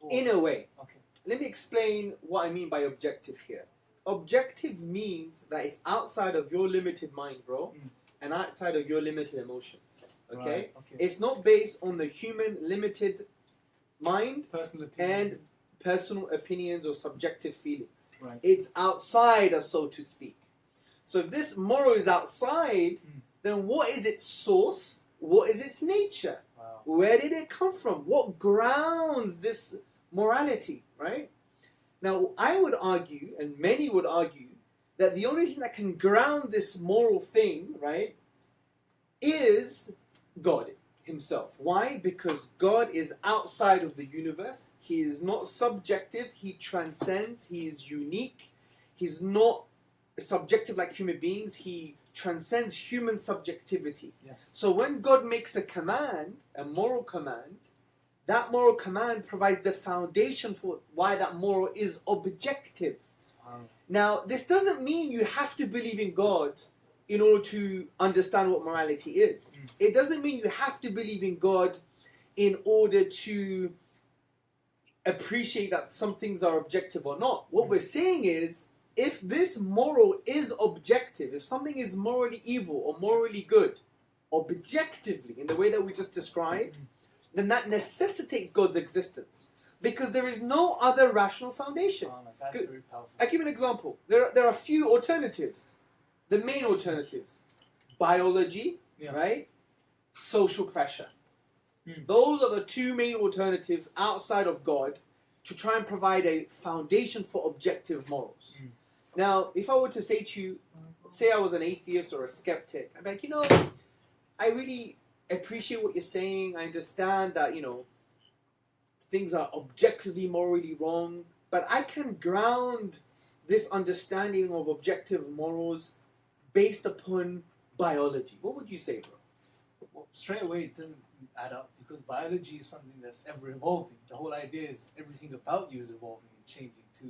Or- In a way. Okay. Let me explain what I mean by objective here. Objective means that it's outside of your limited mind, bro, and outside of your limited emotions. Okay? Right, okay. It's not based on the human limited mind Personal opinion. and personal opinions or subjective feelings. Right. It's outside, so to speak. So if this moral is outside, then what is its source? What is its nature? Wow. Where did it come from? What grounds this morality, right? Now, I would argue, and many would argue, that the only thing that can ground this moral thing, right, is God himself. Why? Because God is outside of the universe. He is not subjective. He transcends. He is unique. He's not subjective like human beings. He transcends human subjectivity. Yes. So when God makes a command, a moral command, that moral command provides the foundation for why that moral is objective. Wow. Now, this doesn't mean you have to believe in God in order to understand what morality is. It doesn't mean you have to believe in God in order to appreciate that some things are objective or not. What we're saying is, if this moral is objective, if something is morally evil or morally good, objectively, in the way that we just described, then that necessitates God's existence. Because there is no other rational foundation. Wow, that's Good. very powerful. I give you an example. There are a few alternatives. The main alternatives. Biology, Yeah. right? Social pressure. Hmm. Those are the two main alternatives outside of God to try and provide a foundation for objective morals. Hmm. Now, if I were to say to you, say I was an atheist or a skeptic, I'd be like, I really appreciate what you're saying. I understand that, things are objectively morally wrong, but I can ground this understanding of objective morals based upon biology. What would you say, bro? Well, straight away, it doesn't add up because biology is something that's ever evolving. The whole idea is everything about you is evolving and changing to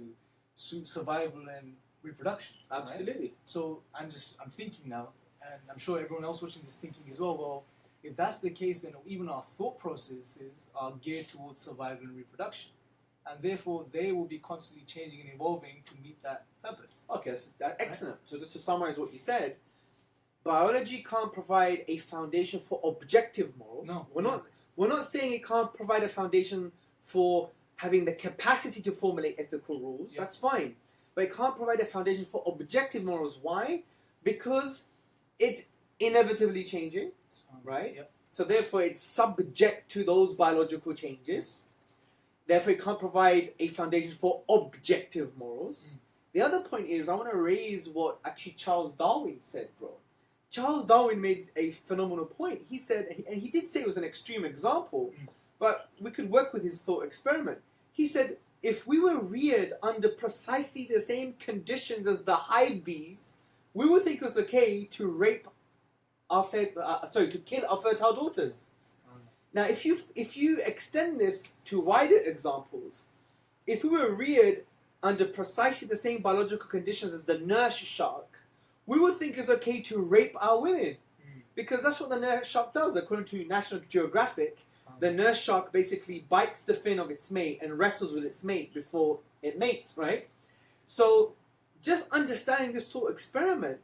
suit survival and reproduction. right? Absolutely. So I'm thinking now, and I'm sure everyone else watching this is thinking as well. Well, if that's the case, then even our thought processes are geared towards survival and reproduction, and therefore they will be constantly changing and evolving to meet that purpose. Okay, that's excellent. So just to summarize what you said, biology can't provide a foundation for objective morals. No. We're not saying it can't provide a foundation for having the capacity to formulate ethical rules. Yeah. That's fine. But it can't provide a foundation for objective morals. Why? Because it's inevitably changing, right? Yep. So therefore it's subject to those biological changes. Therefore it can't provide a foundation for objective morals. The other point is, I want to raise what actually Charles Darwin said, bro. Charles Darwin made a phenomenal point. He said, and he did say it was an extreme example, but we could work with his thought experiment. He said, if we were reared under precisely the same conditions as the hive bees, we would think it was okay to rape to kill our fertile daughters. Now, if you extend this to wider examples, if we were reared under precisely the same biological conditions as the nurse shark, we would think it's okay to rape our women. Because that's what the nurse shark does. According to National Geographic, the nurse shark basically bites the fin of its mate and wrestles with its mate before it mates, right? So, just understanding this thought experiment,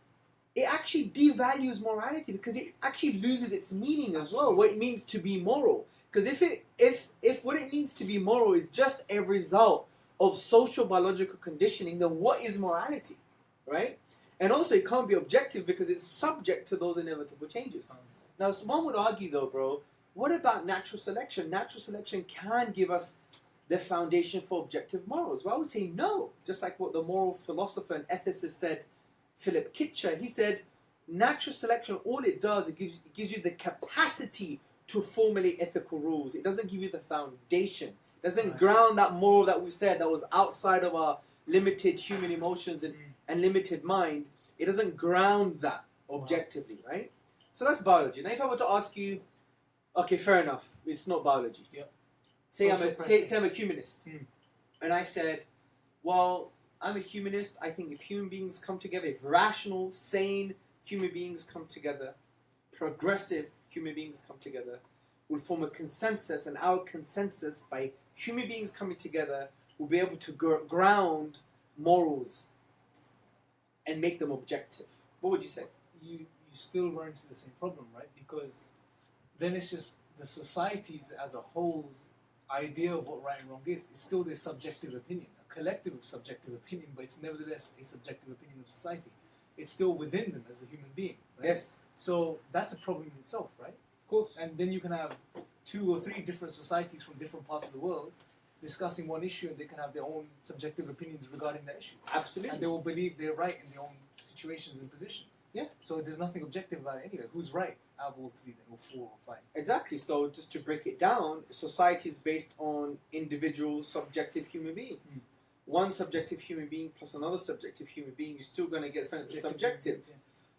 it actually devalues morality because it actually loses its meaning as well. What it means to be moral. Because if what it means to be moral is just a result of social biological conditioning, then what is morality, right? And also, it can't be objective because it's subject to those inevitable changes. Now, one would argue, though, bro, what about natural selection? Natural selection can give us the foundation for objective morals. Well, I would say no. Just like what the moral philosopher and ethicist said, Philip Kitcher, he said, natural selection, all it does, it gives you the capacity to formulate ethical rules. It doesn't give you the foundation. It doesn't ground that moral that we said that was outside of our limited human emotions and limited mind. It doesn't ground that objectively, right? So that's biology. Now, if I were to ask you, okay, fair enough, it's not biology. Yep. Say I'm a humanist, and I said, well, I'm a humanist. I think if human beings come together, if rational, sane human beings come together, progressive human beings come together, will form a consensus, and our consensus by human beings coming together will be able to ground morals and make them objective. What would you say? You still run into the same problem, right? Because then it's just the societies as a whole's idea of what right and wrong is. It's still their subjective opinion, a collective subjective opinion, but it's nevertheless a subjective opinion of society. It's still within them as a human being, right? Yes. So that's a problem in itself, right? Of course. And then you can have 2 or 3 different societies from different parts of the world discussing one issue, and they can have their own subjective opinions regarding that issue. Absolutely. And they will believe they're right in their own situations and positions. Yeah. So there's nothing objective about it anyway. Who's right out of all 3 then, or 4 or 5? Exactly. So just to break it down, society is based on individual subjective human beings. One subjective human being plus another subjective human being, you're still going to get something subjective. Yeah.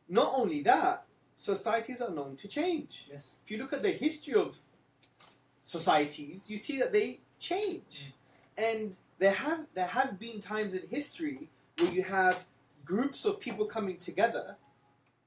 Not only that, societies are known to change. Yes. If you look at the history of societies, you see that they change. And there have been times in history where you have groups of people coming together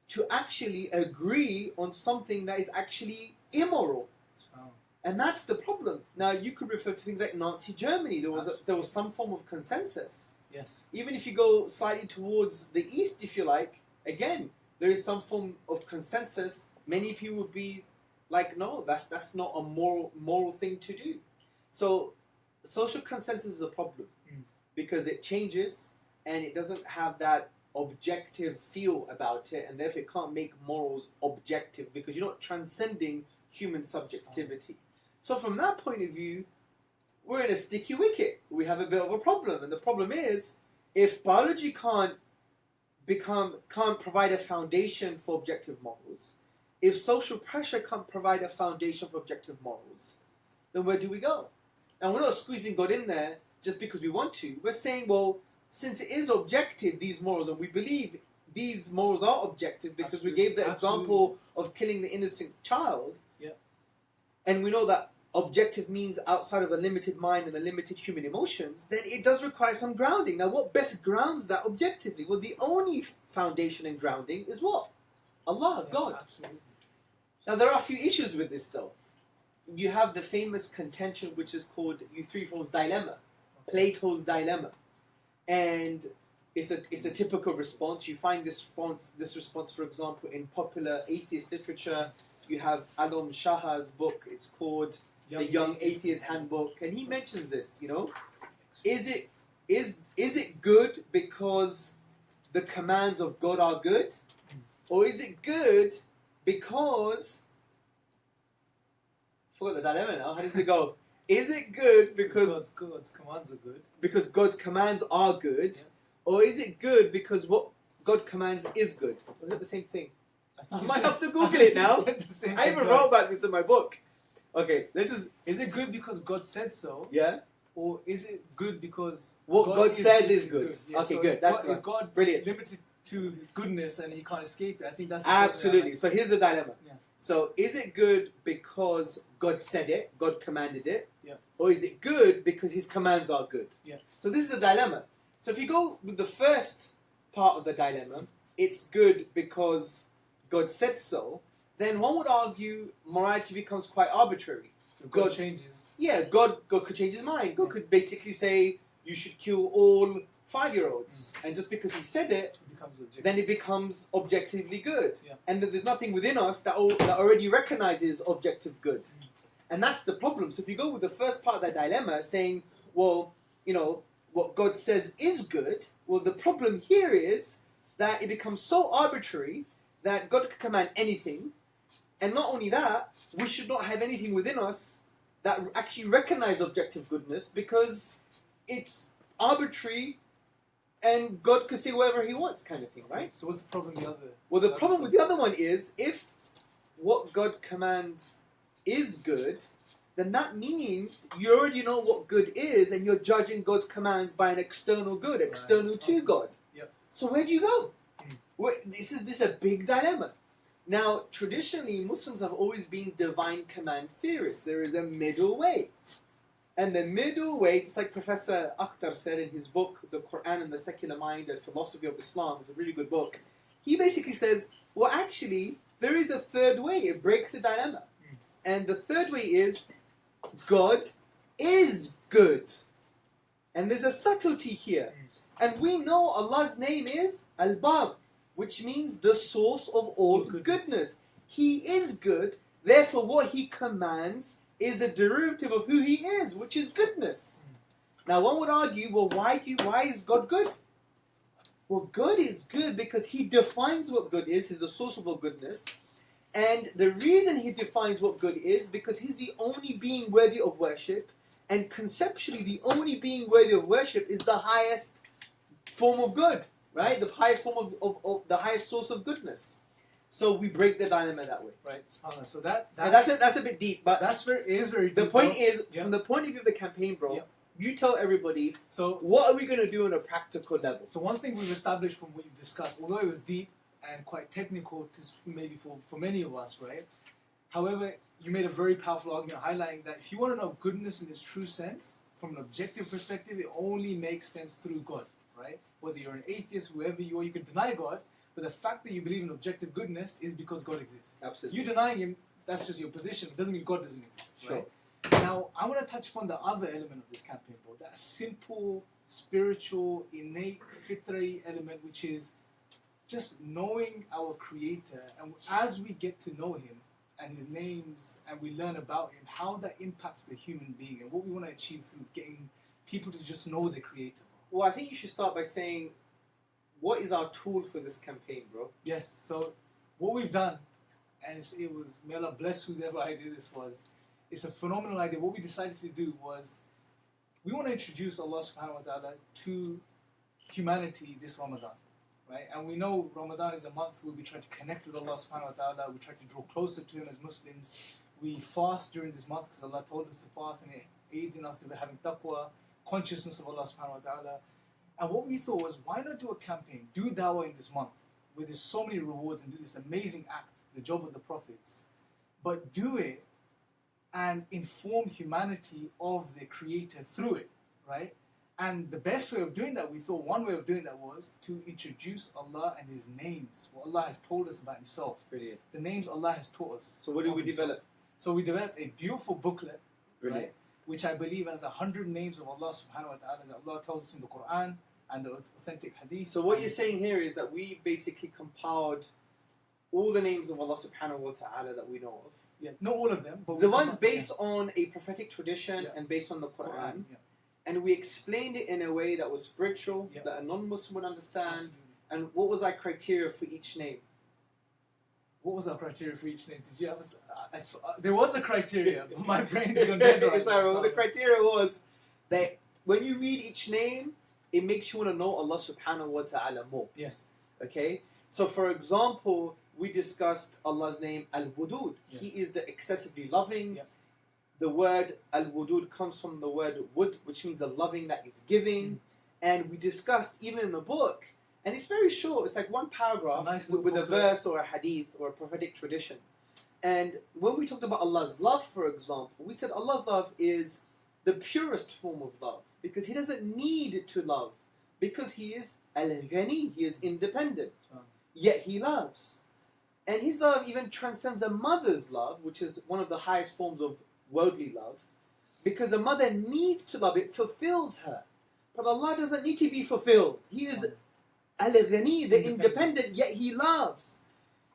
to actually agree on something that is actually immoral. Wow. And that's the problem. Now, you could refer to things like Nazi Germany. There was some form of consensus. Yes. Even if you go slightly towards the east, if you like, again, there is some form of consensus. Many people would be like, no, that's not a moral thing to do. So, social consensus is a problem because it changes and it doesn't have that objective feel about it, and therefore it can't make morals objective because you're not transcending human subjectivity. So from that point of view, we're in a sticky wicket. We have a bit of a problem, and the problem is if biology can't provide a foundation for objective morals, if social pressure can't provide a foundation for objective morals, then where do we go? And we're not squeezing God in there just because we want to. We're saying, well, since it is objective, these morals, and we believe these morals are objective because we gave the example of killing the innocent child, and we know that objective means outside of the limited mind and the limited human emotions, then it does require some grounding. Now, what best grounds that objectively? Well, the only foundation in grounding is what? Allah, God. Absolutely. Now, there are a few issues with this, though. You have the famous contention which is called Euthyphro's dilemma, Plato's dilemma. And it's a typical response. You find this response, for example, in popular atheist literature. You have Alam Shah's book. It's called The Young Atheist Handbook, and he mentions this. You know, is it good because the commands of God are good, or is it good because I forgot the dilemma now. How does it go? Is it good because God's commands are good? Because God's commands are good, or is it good because what God commands is good? Or is it the same thing? I might have to Google it now. I even wrote about this in my book. Okay, is it good because God said so? Yeah. Or is it good because what God says is good? Yeah, okay, so good. Is God brilliant. Limited to goodness and he can't escape it? I think that's absolutely. So here's the dilemma. Yeah. So is it good because God said it, God commanded it? Yeah. Or is it good because his commands are good? Yeah. So this is a dilemma. So if you go with the first part of the dilemma, it's good because God said so, then one would argue morality becomes quite arbitrary. So God changes. Yeah, God could change his mind. God could basically say you should kill all 5-year-olds. And just because he said it, It becomes objective. then it becomes objectively good. Yeah. And that there's nothing within us that already recognizes objective good. And that's the problem. So if you go with the first part of that dilemma, saying, well, you know, what God says is good, well, the problem here is that it becomes so arbitrary that God can command anything. And not only that, we should not have anything within us that actually recognize objective goodness, because it's arbitrary and God could say whatever he wants, kind of thing, right? So what's the problem with the other? Well, the problem with the other one is, if what God commands is good, then that means you already know what good is, and you're judging God's commands by an external good, external to God. Yep. So where do you go? Mm. This is a big dilemma. Now, traditionally, Muslims have always been divine command theorists. There is a middle way. And the middle way, just like Professor Akhtar said in his book, The Quran and the Secular Mind, A Philosophy of Islam, is a really good book. He basically says, well, actually, there is a third way. It breaks the dilemma. And the third way is, God is good. And there's a subtlety here. And we know Allah's name is Al-Bar, which means the source of all goodness. He is good, therefore what he commands is a derivative of who he is, which is goodness. Now one would argue, well, why is God good? Well, God is good because he defines what good is. He's the source of all goodness. And the reason he defines what good is, because he's the only being worthy of worship. And conceptually, the only being worthy of worship is the highest form of good, right? The highest form of the highest source of goodness. So we break the dilemma that way. Right. So And that's a bit deep, but is very deep. the point bro. is, Yeah. from the point of view of the campaign, bro, Yeah. you tell everybody, So what are we going to do on a practical level? So one thing we've established from what you've discussed, although it was deep and quite technical to maybe for many of us, right? However, you made a very powerful argument highlighting that if you want to know goodness in its true sense, from an objective perspective, it only makes sense through God, right? Whether you're an atheist, whoever you are, you can deny God, but the fact that you believe in objective goodness is because God exists. Absolutely. You denying Him, that's just your position. It doesn't mean God doesn't exist, Sure. right? Now, I want to touch upon the other element of this campaign, bro. That simple, spiritual, innate, fitri element, which is just knowing our Creator. And as we get to know Him and His names and we learn about Him, how that impacts the human being and what we want to achieve through getting people to just know the Creator. Well, I think you should start by saying, what is our tool for this campaign, bro? Yes, so what we've done, and it was, may Allah bless whoever idea this was, it's a phenomenal idea. What we decided to do was, we want to introduce Allah subhanahu wa ta'ala to humanity this Ramadan, right? And we know Ramadan is a month where we try to connect with Allah subhanahu wa ta'ala, we try to draw closer to Him as Muslims. We fast during this month because Allah told us to fast, and it aids in us to having taqwa, consciousness of Allah subhanahu wa ta'ala. And what we thought was, why not do a campaign, do dawah in this month, where there's so many rewards, and do this amazing act, the job of the prophets, but do it and inform humanity of the Creator through it, right? And the best way of doing that, we thought one way of doing that was to introduce Allah and His names, what Allah has told us about Himself. Brilliant. The names Allah has taught us. So what did of we Himself. develop? So we developed a beautiful booklet, Brilliant. right? Which I believe has 100 names of Allah subhanahu wa ta'ala that Allah tells us in the Quran and the authentic hadith. So what you're saying here is that we basically compiled all the names of Allah subhanahu wa ta'ala that we know of. Yeah, not all of them, but The we ones come- based on a prophetic tradition Yeah. and based on the Quran. Quran. Yeah, And we explained it in a way that was spiritual, Yeah. that a non-Muslim would understand. absolutely. And what was our criteria for each name? What was our criteria for each name? Did you have there was a criteria, but my brain's gone dead right Sorry, now. well, the criteria was that when you read each name, it makes you want to know Allah subhanahu wa ta'ala more. Yes. Okay? So for example, we discussed Allah's name Al-Wudud. Yes. He is the excessively loving. Yeah. The word Al-Wudud comes from the word wud, which means a loving that is giving. And we discussed, even in the book, and it's very short, it's like one paragraph nice with little a booklet. verse or a hadith or a prophetic tradition. And when we talked about Allah's love, for example, we said Allah's love is the purest form of love, because He doesn't need to love, because He is Al-Ghani, He is independent, yet He loves. And His love even transcends a mother's love, which is one of the highest forms of worldly love, because a mother needs to love, it fulfills her. But Allah doesn't need to be fulfilled. He is Al-Ghani, the independent, yet He loves.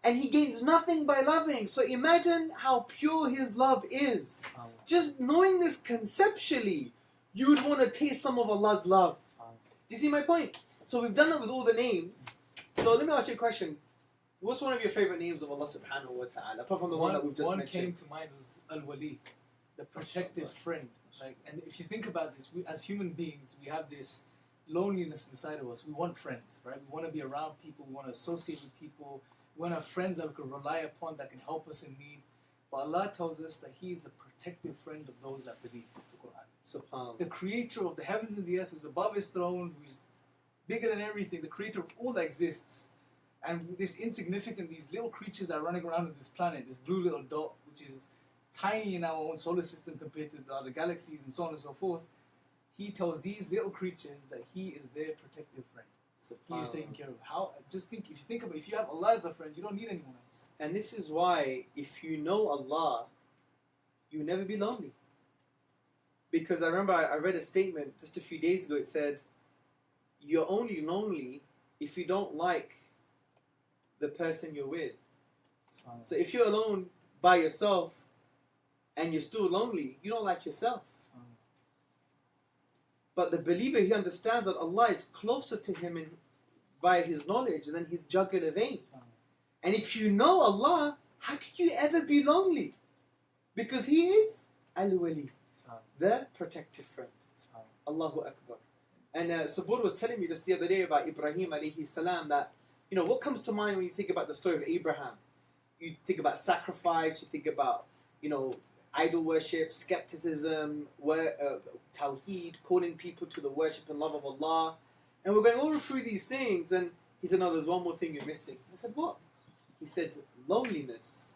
And He gains nothing by loving. So imagine how pure His love is. Just knowing this conceptually, you would want to taste some of Allah's love. Do you see my point? So we've done that with all the names. So let me ask you a question. What's one of your favorite names of Allah subhanahu wa ta'ala? Apart from the one that we've just One mentioned. came to mind was Al-Wali, the protective friend. Like, and if you think about this, we, as human beings, we have this loneliness inside of us. We want friends, right? We want to be around people. We want to associate with people. We want to have friends that we can rely upon, that can help us in need. But Allah tells us that He is the protective friend of those that believe the Quran. SubhanAllah. The creator of the heavens and the earth, who's above His throne, who's bigger than everything, the creator of all that exists. And this insignificant, these little creatures that are running around on this planet, this blue little dot, which is tiny in our own solar system compared to the other galaxies and so on and so forth, He tells these little creatures that He is their protective friend. He is taking care of. How? Just think. If you think about, if you have Allah as a friend, you don't need anyone else. And this is why, if you know Allah, you will never be lonely. Because I remember I read a statement just a few days ago. It said, "You're only lonely if you don't like the person you're with." So if you're alone by yourself and you're still lonely, you don't like yourself. But the believer, he understands that Allah is closer to him by His knowledge than his jugular vein. And if you know Allah, how can you ever be lonely? Because He is Al-Wali, the protective friend. Allahu Akbar. And Sabur was telling me just the other day about Ibrahim alayhi salam, that, you know, what comes to mind when you think about the story of Abraham? You think about sacrifice, you think about, you know, idol worship, skepticism, tawheed, calling people to the worship and love of Allah. And we're going all through these things, and he said, "No, there's one more thing you're missing." I said, "What?" He said, "Loneliness."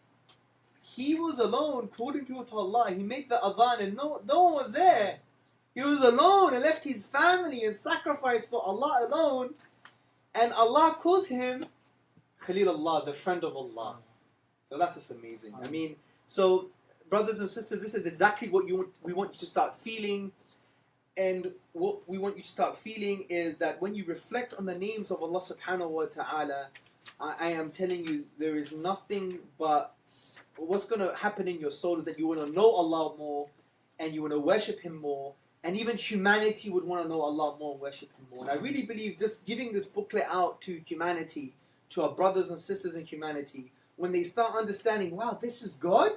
He was alone calling people to Allah. He made the adhan and no one was there. He was alone and left his family and sacrificed for Allah alone. And Allah calls him Khalil Allah, the friend of Allah. So that's just amazing. I mean, so brothers and sisters, this is exactly what we want you to start feeling. And what we want you to start feeling is that when you reflect on the names of Allah subhanahu wa ta'ala, I am telling you, there is nothing but what's going to happen in your soul is that you want to know Allah more and you want to worship Him more. And even humanity would want to know Allah more and worship Him more. And I really believe just giving this booklet out to humanity, to our brothers and sisters in humanity, when they start understanding, wow, this is God?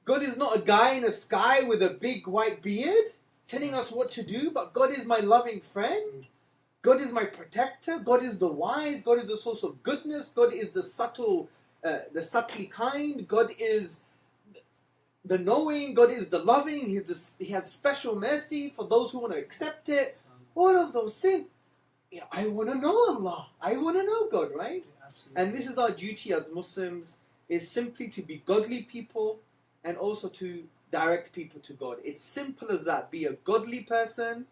God is not a guy in the sky with a big white beard telling us what to do, but God is my loving friend. God is my protector. God is the wise. God is the source of goodness. God is the subtly kind. God is the knowing. God is the loving. He has special mercy for those who want to accept it. All of those things. Yeah, I want to know Allah. I want to know God, right? Absolutely. And this is our duty as Muslims, is simply to be godly people and also to direct people to God. It's simple as that. Be a godly person,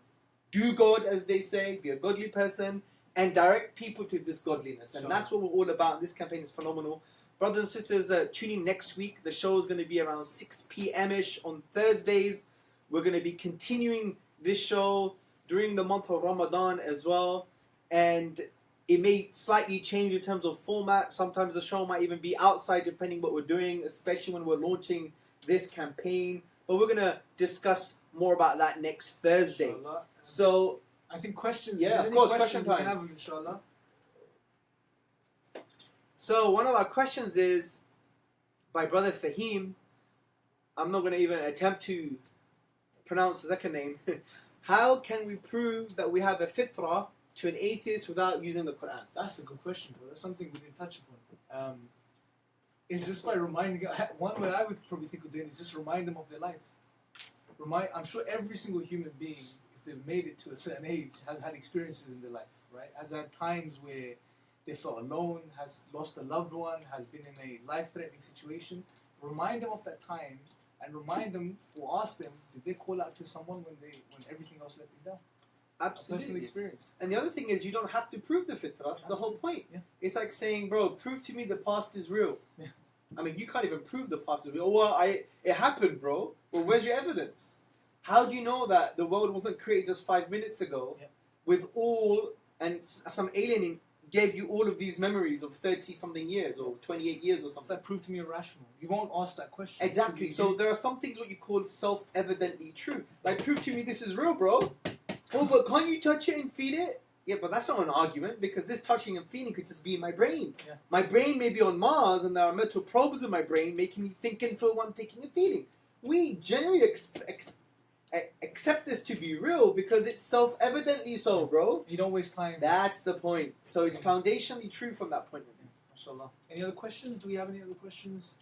do God as they say, be a godly person, and direct people to this godliness. And that's what we're all about. This campaign is phenomenal. Brothers and sisters, tune in next week. The show is going to be around 6 p.m.-ish on Thursdays. We're going to be continuing this show during the month of Ramadan as well. And it may slightly change in terms of format. Sometimes the show might even be outside depending what we're doing, especially when we're launching this campaign. But we're going to discuss more about that next Thursday. Inshallah. So, I think questions. Yeah, if of there's course, any question questions we can times. have them, inshallah. so one of our questions is by Brother Fahim. I'm not going to even attempt to pronounce the second name. How can we prove that we have a fitrah to an atheist without using the Quran? That's a good question, bro. That's something we didn't touch upon. It's just by reminding. One way I would probably think of doing is just remind them of their life. I'm sure every single human being, if they've made it to a certain age, has had experiences in their life, right? Has had times where they felt alone, has lost a loved one, has been in a life-threatening situation. Remind them of that time, and remind them or ask them, did they call out to someone when everything else let them down? A personal Absolutely. experience. And the other thing is, you don't have to prove the fitrah. That's the whole point. Yeah. It's like saying, bro, prove to me the past is real. Yeah. I mean, you can't even prove the past is real. Well, it happened, bro. Well, where's your evidence? How do you know that the world wasn't created just 5 minutes ago? Yeah. with all, and some alien gave you all of these memories of 30 something years or 28 years or Does something. that prove to me irrational? You won't ask that question. Exactly. So there are some things what you call self-evidently true. Like, prove to me this is real, bro. Oh, but can't you touch it and feel it? Yeah, but that's not an argument, because this touching and feeling could just be in my brain. Yeah. My brain may be on Mars, and there are metal probes in my brain making me think and feel what I'm thinking and feeling. We generally accept this to be real because it's self-evidently so, bro. You don't waste time. That's the point. So it's foundationally true from that point of view. MashaAllah. Any other questions? Do we have any other questions?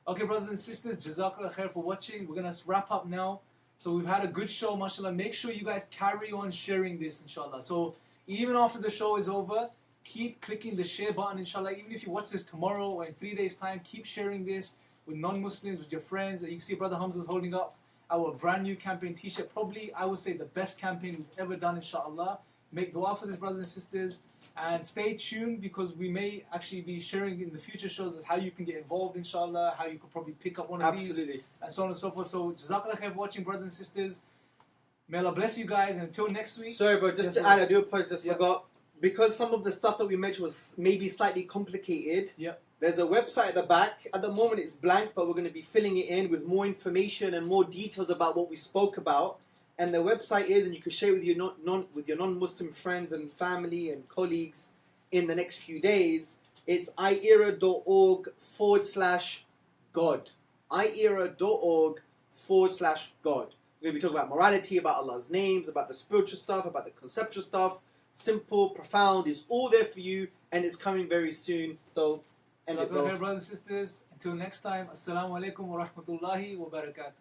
Okay, brothers and sisters, Jazakallah khair for watching. We're going to wrap up now. So we've had a good show, mashallah. Make sure you guys carry on sharing this, inshallah. So even after the show is over, keep clicking the share button, inshallah. Even if you watch this tomorrow or in 3 days' time, keep sharing this with non-Muslims, with your friends. You can see Brother Hamza's holding up our brand new campaign t-shirt. Probably, I would say, the best campaign we've ever done, inshallah. Make dua for this, brothers and sisters. And stay tuned, because we may actually be sharing in the future shows how you can get involved, inshallah, how you could probably pick up one of these, Absolutely. and so on and so forth. So, Jazakallah khair for watching, brothers and sisters. May Allah bless you guys, and until next week. Sorry, bro, just Yes, to sir. add, I do apologize, just Yeah. forgot. Because some of the stuff that we mentioned was maybe slightly complicated, Yep. there's a website at the back. At the moment it's blank, but we're going to be filling it in with more information and more details about what we spoke about. And the website is, and you can share it with your non-Muslim friends and family and colleagues in the next few days. It's iera.org/God. iera.org/God. We're going to be talking about morality, about Allah's names, about the spiritual stuff, about the conceptual stuff. Simple, profound, is all there for you, and it's coming very soon. So, end it, Jazakallah bro. khair, brothers and sisters. Until next time, Assalamu alaikum wa rahmatullahi wa barakatuh.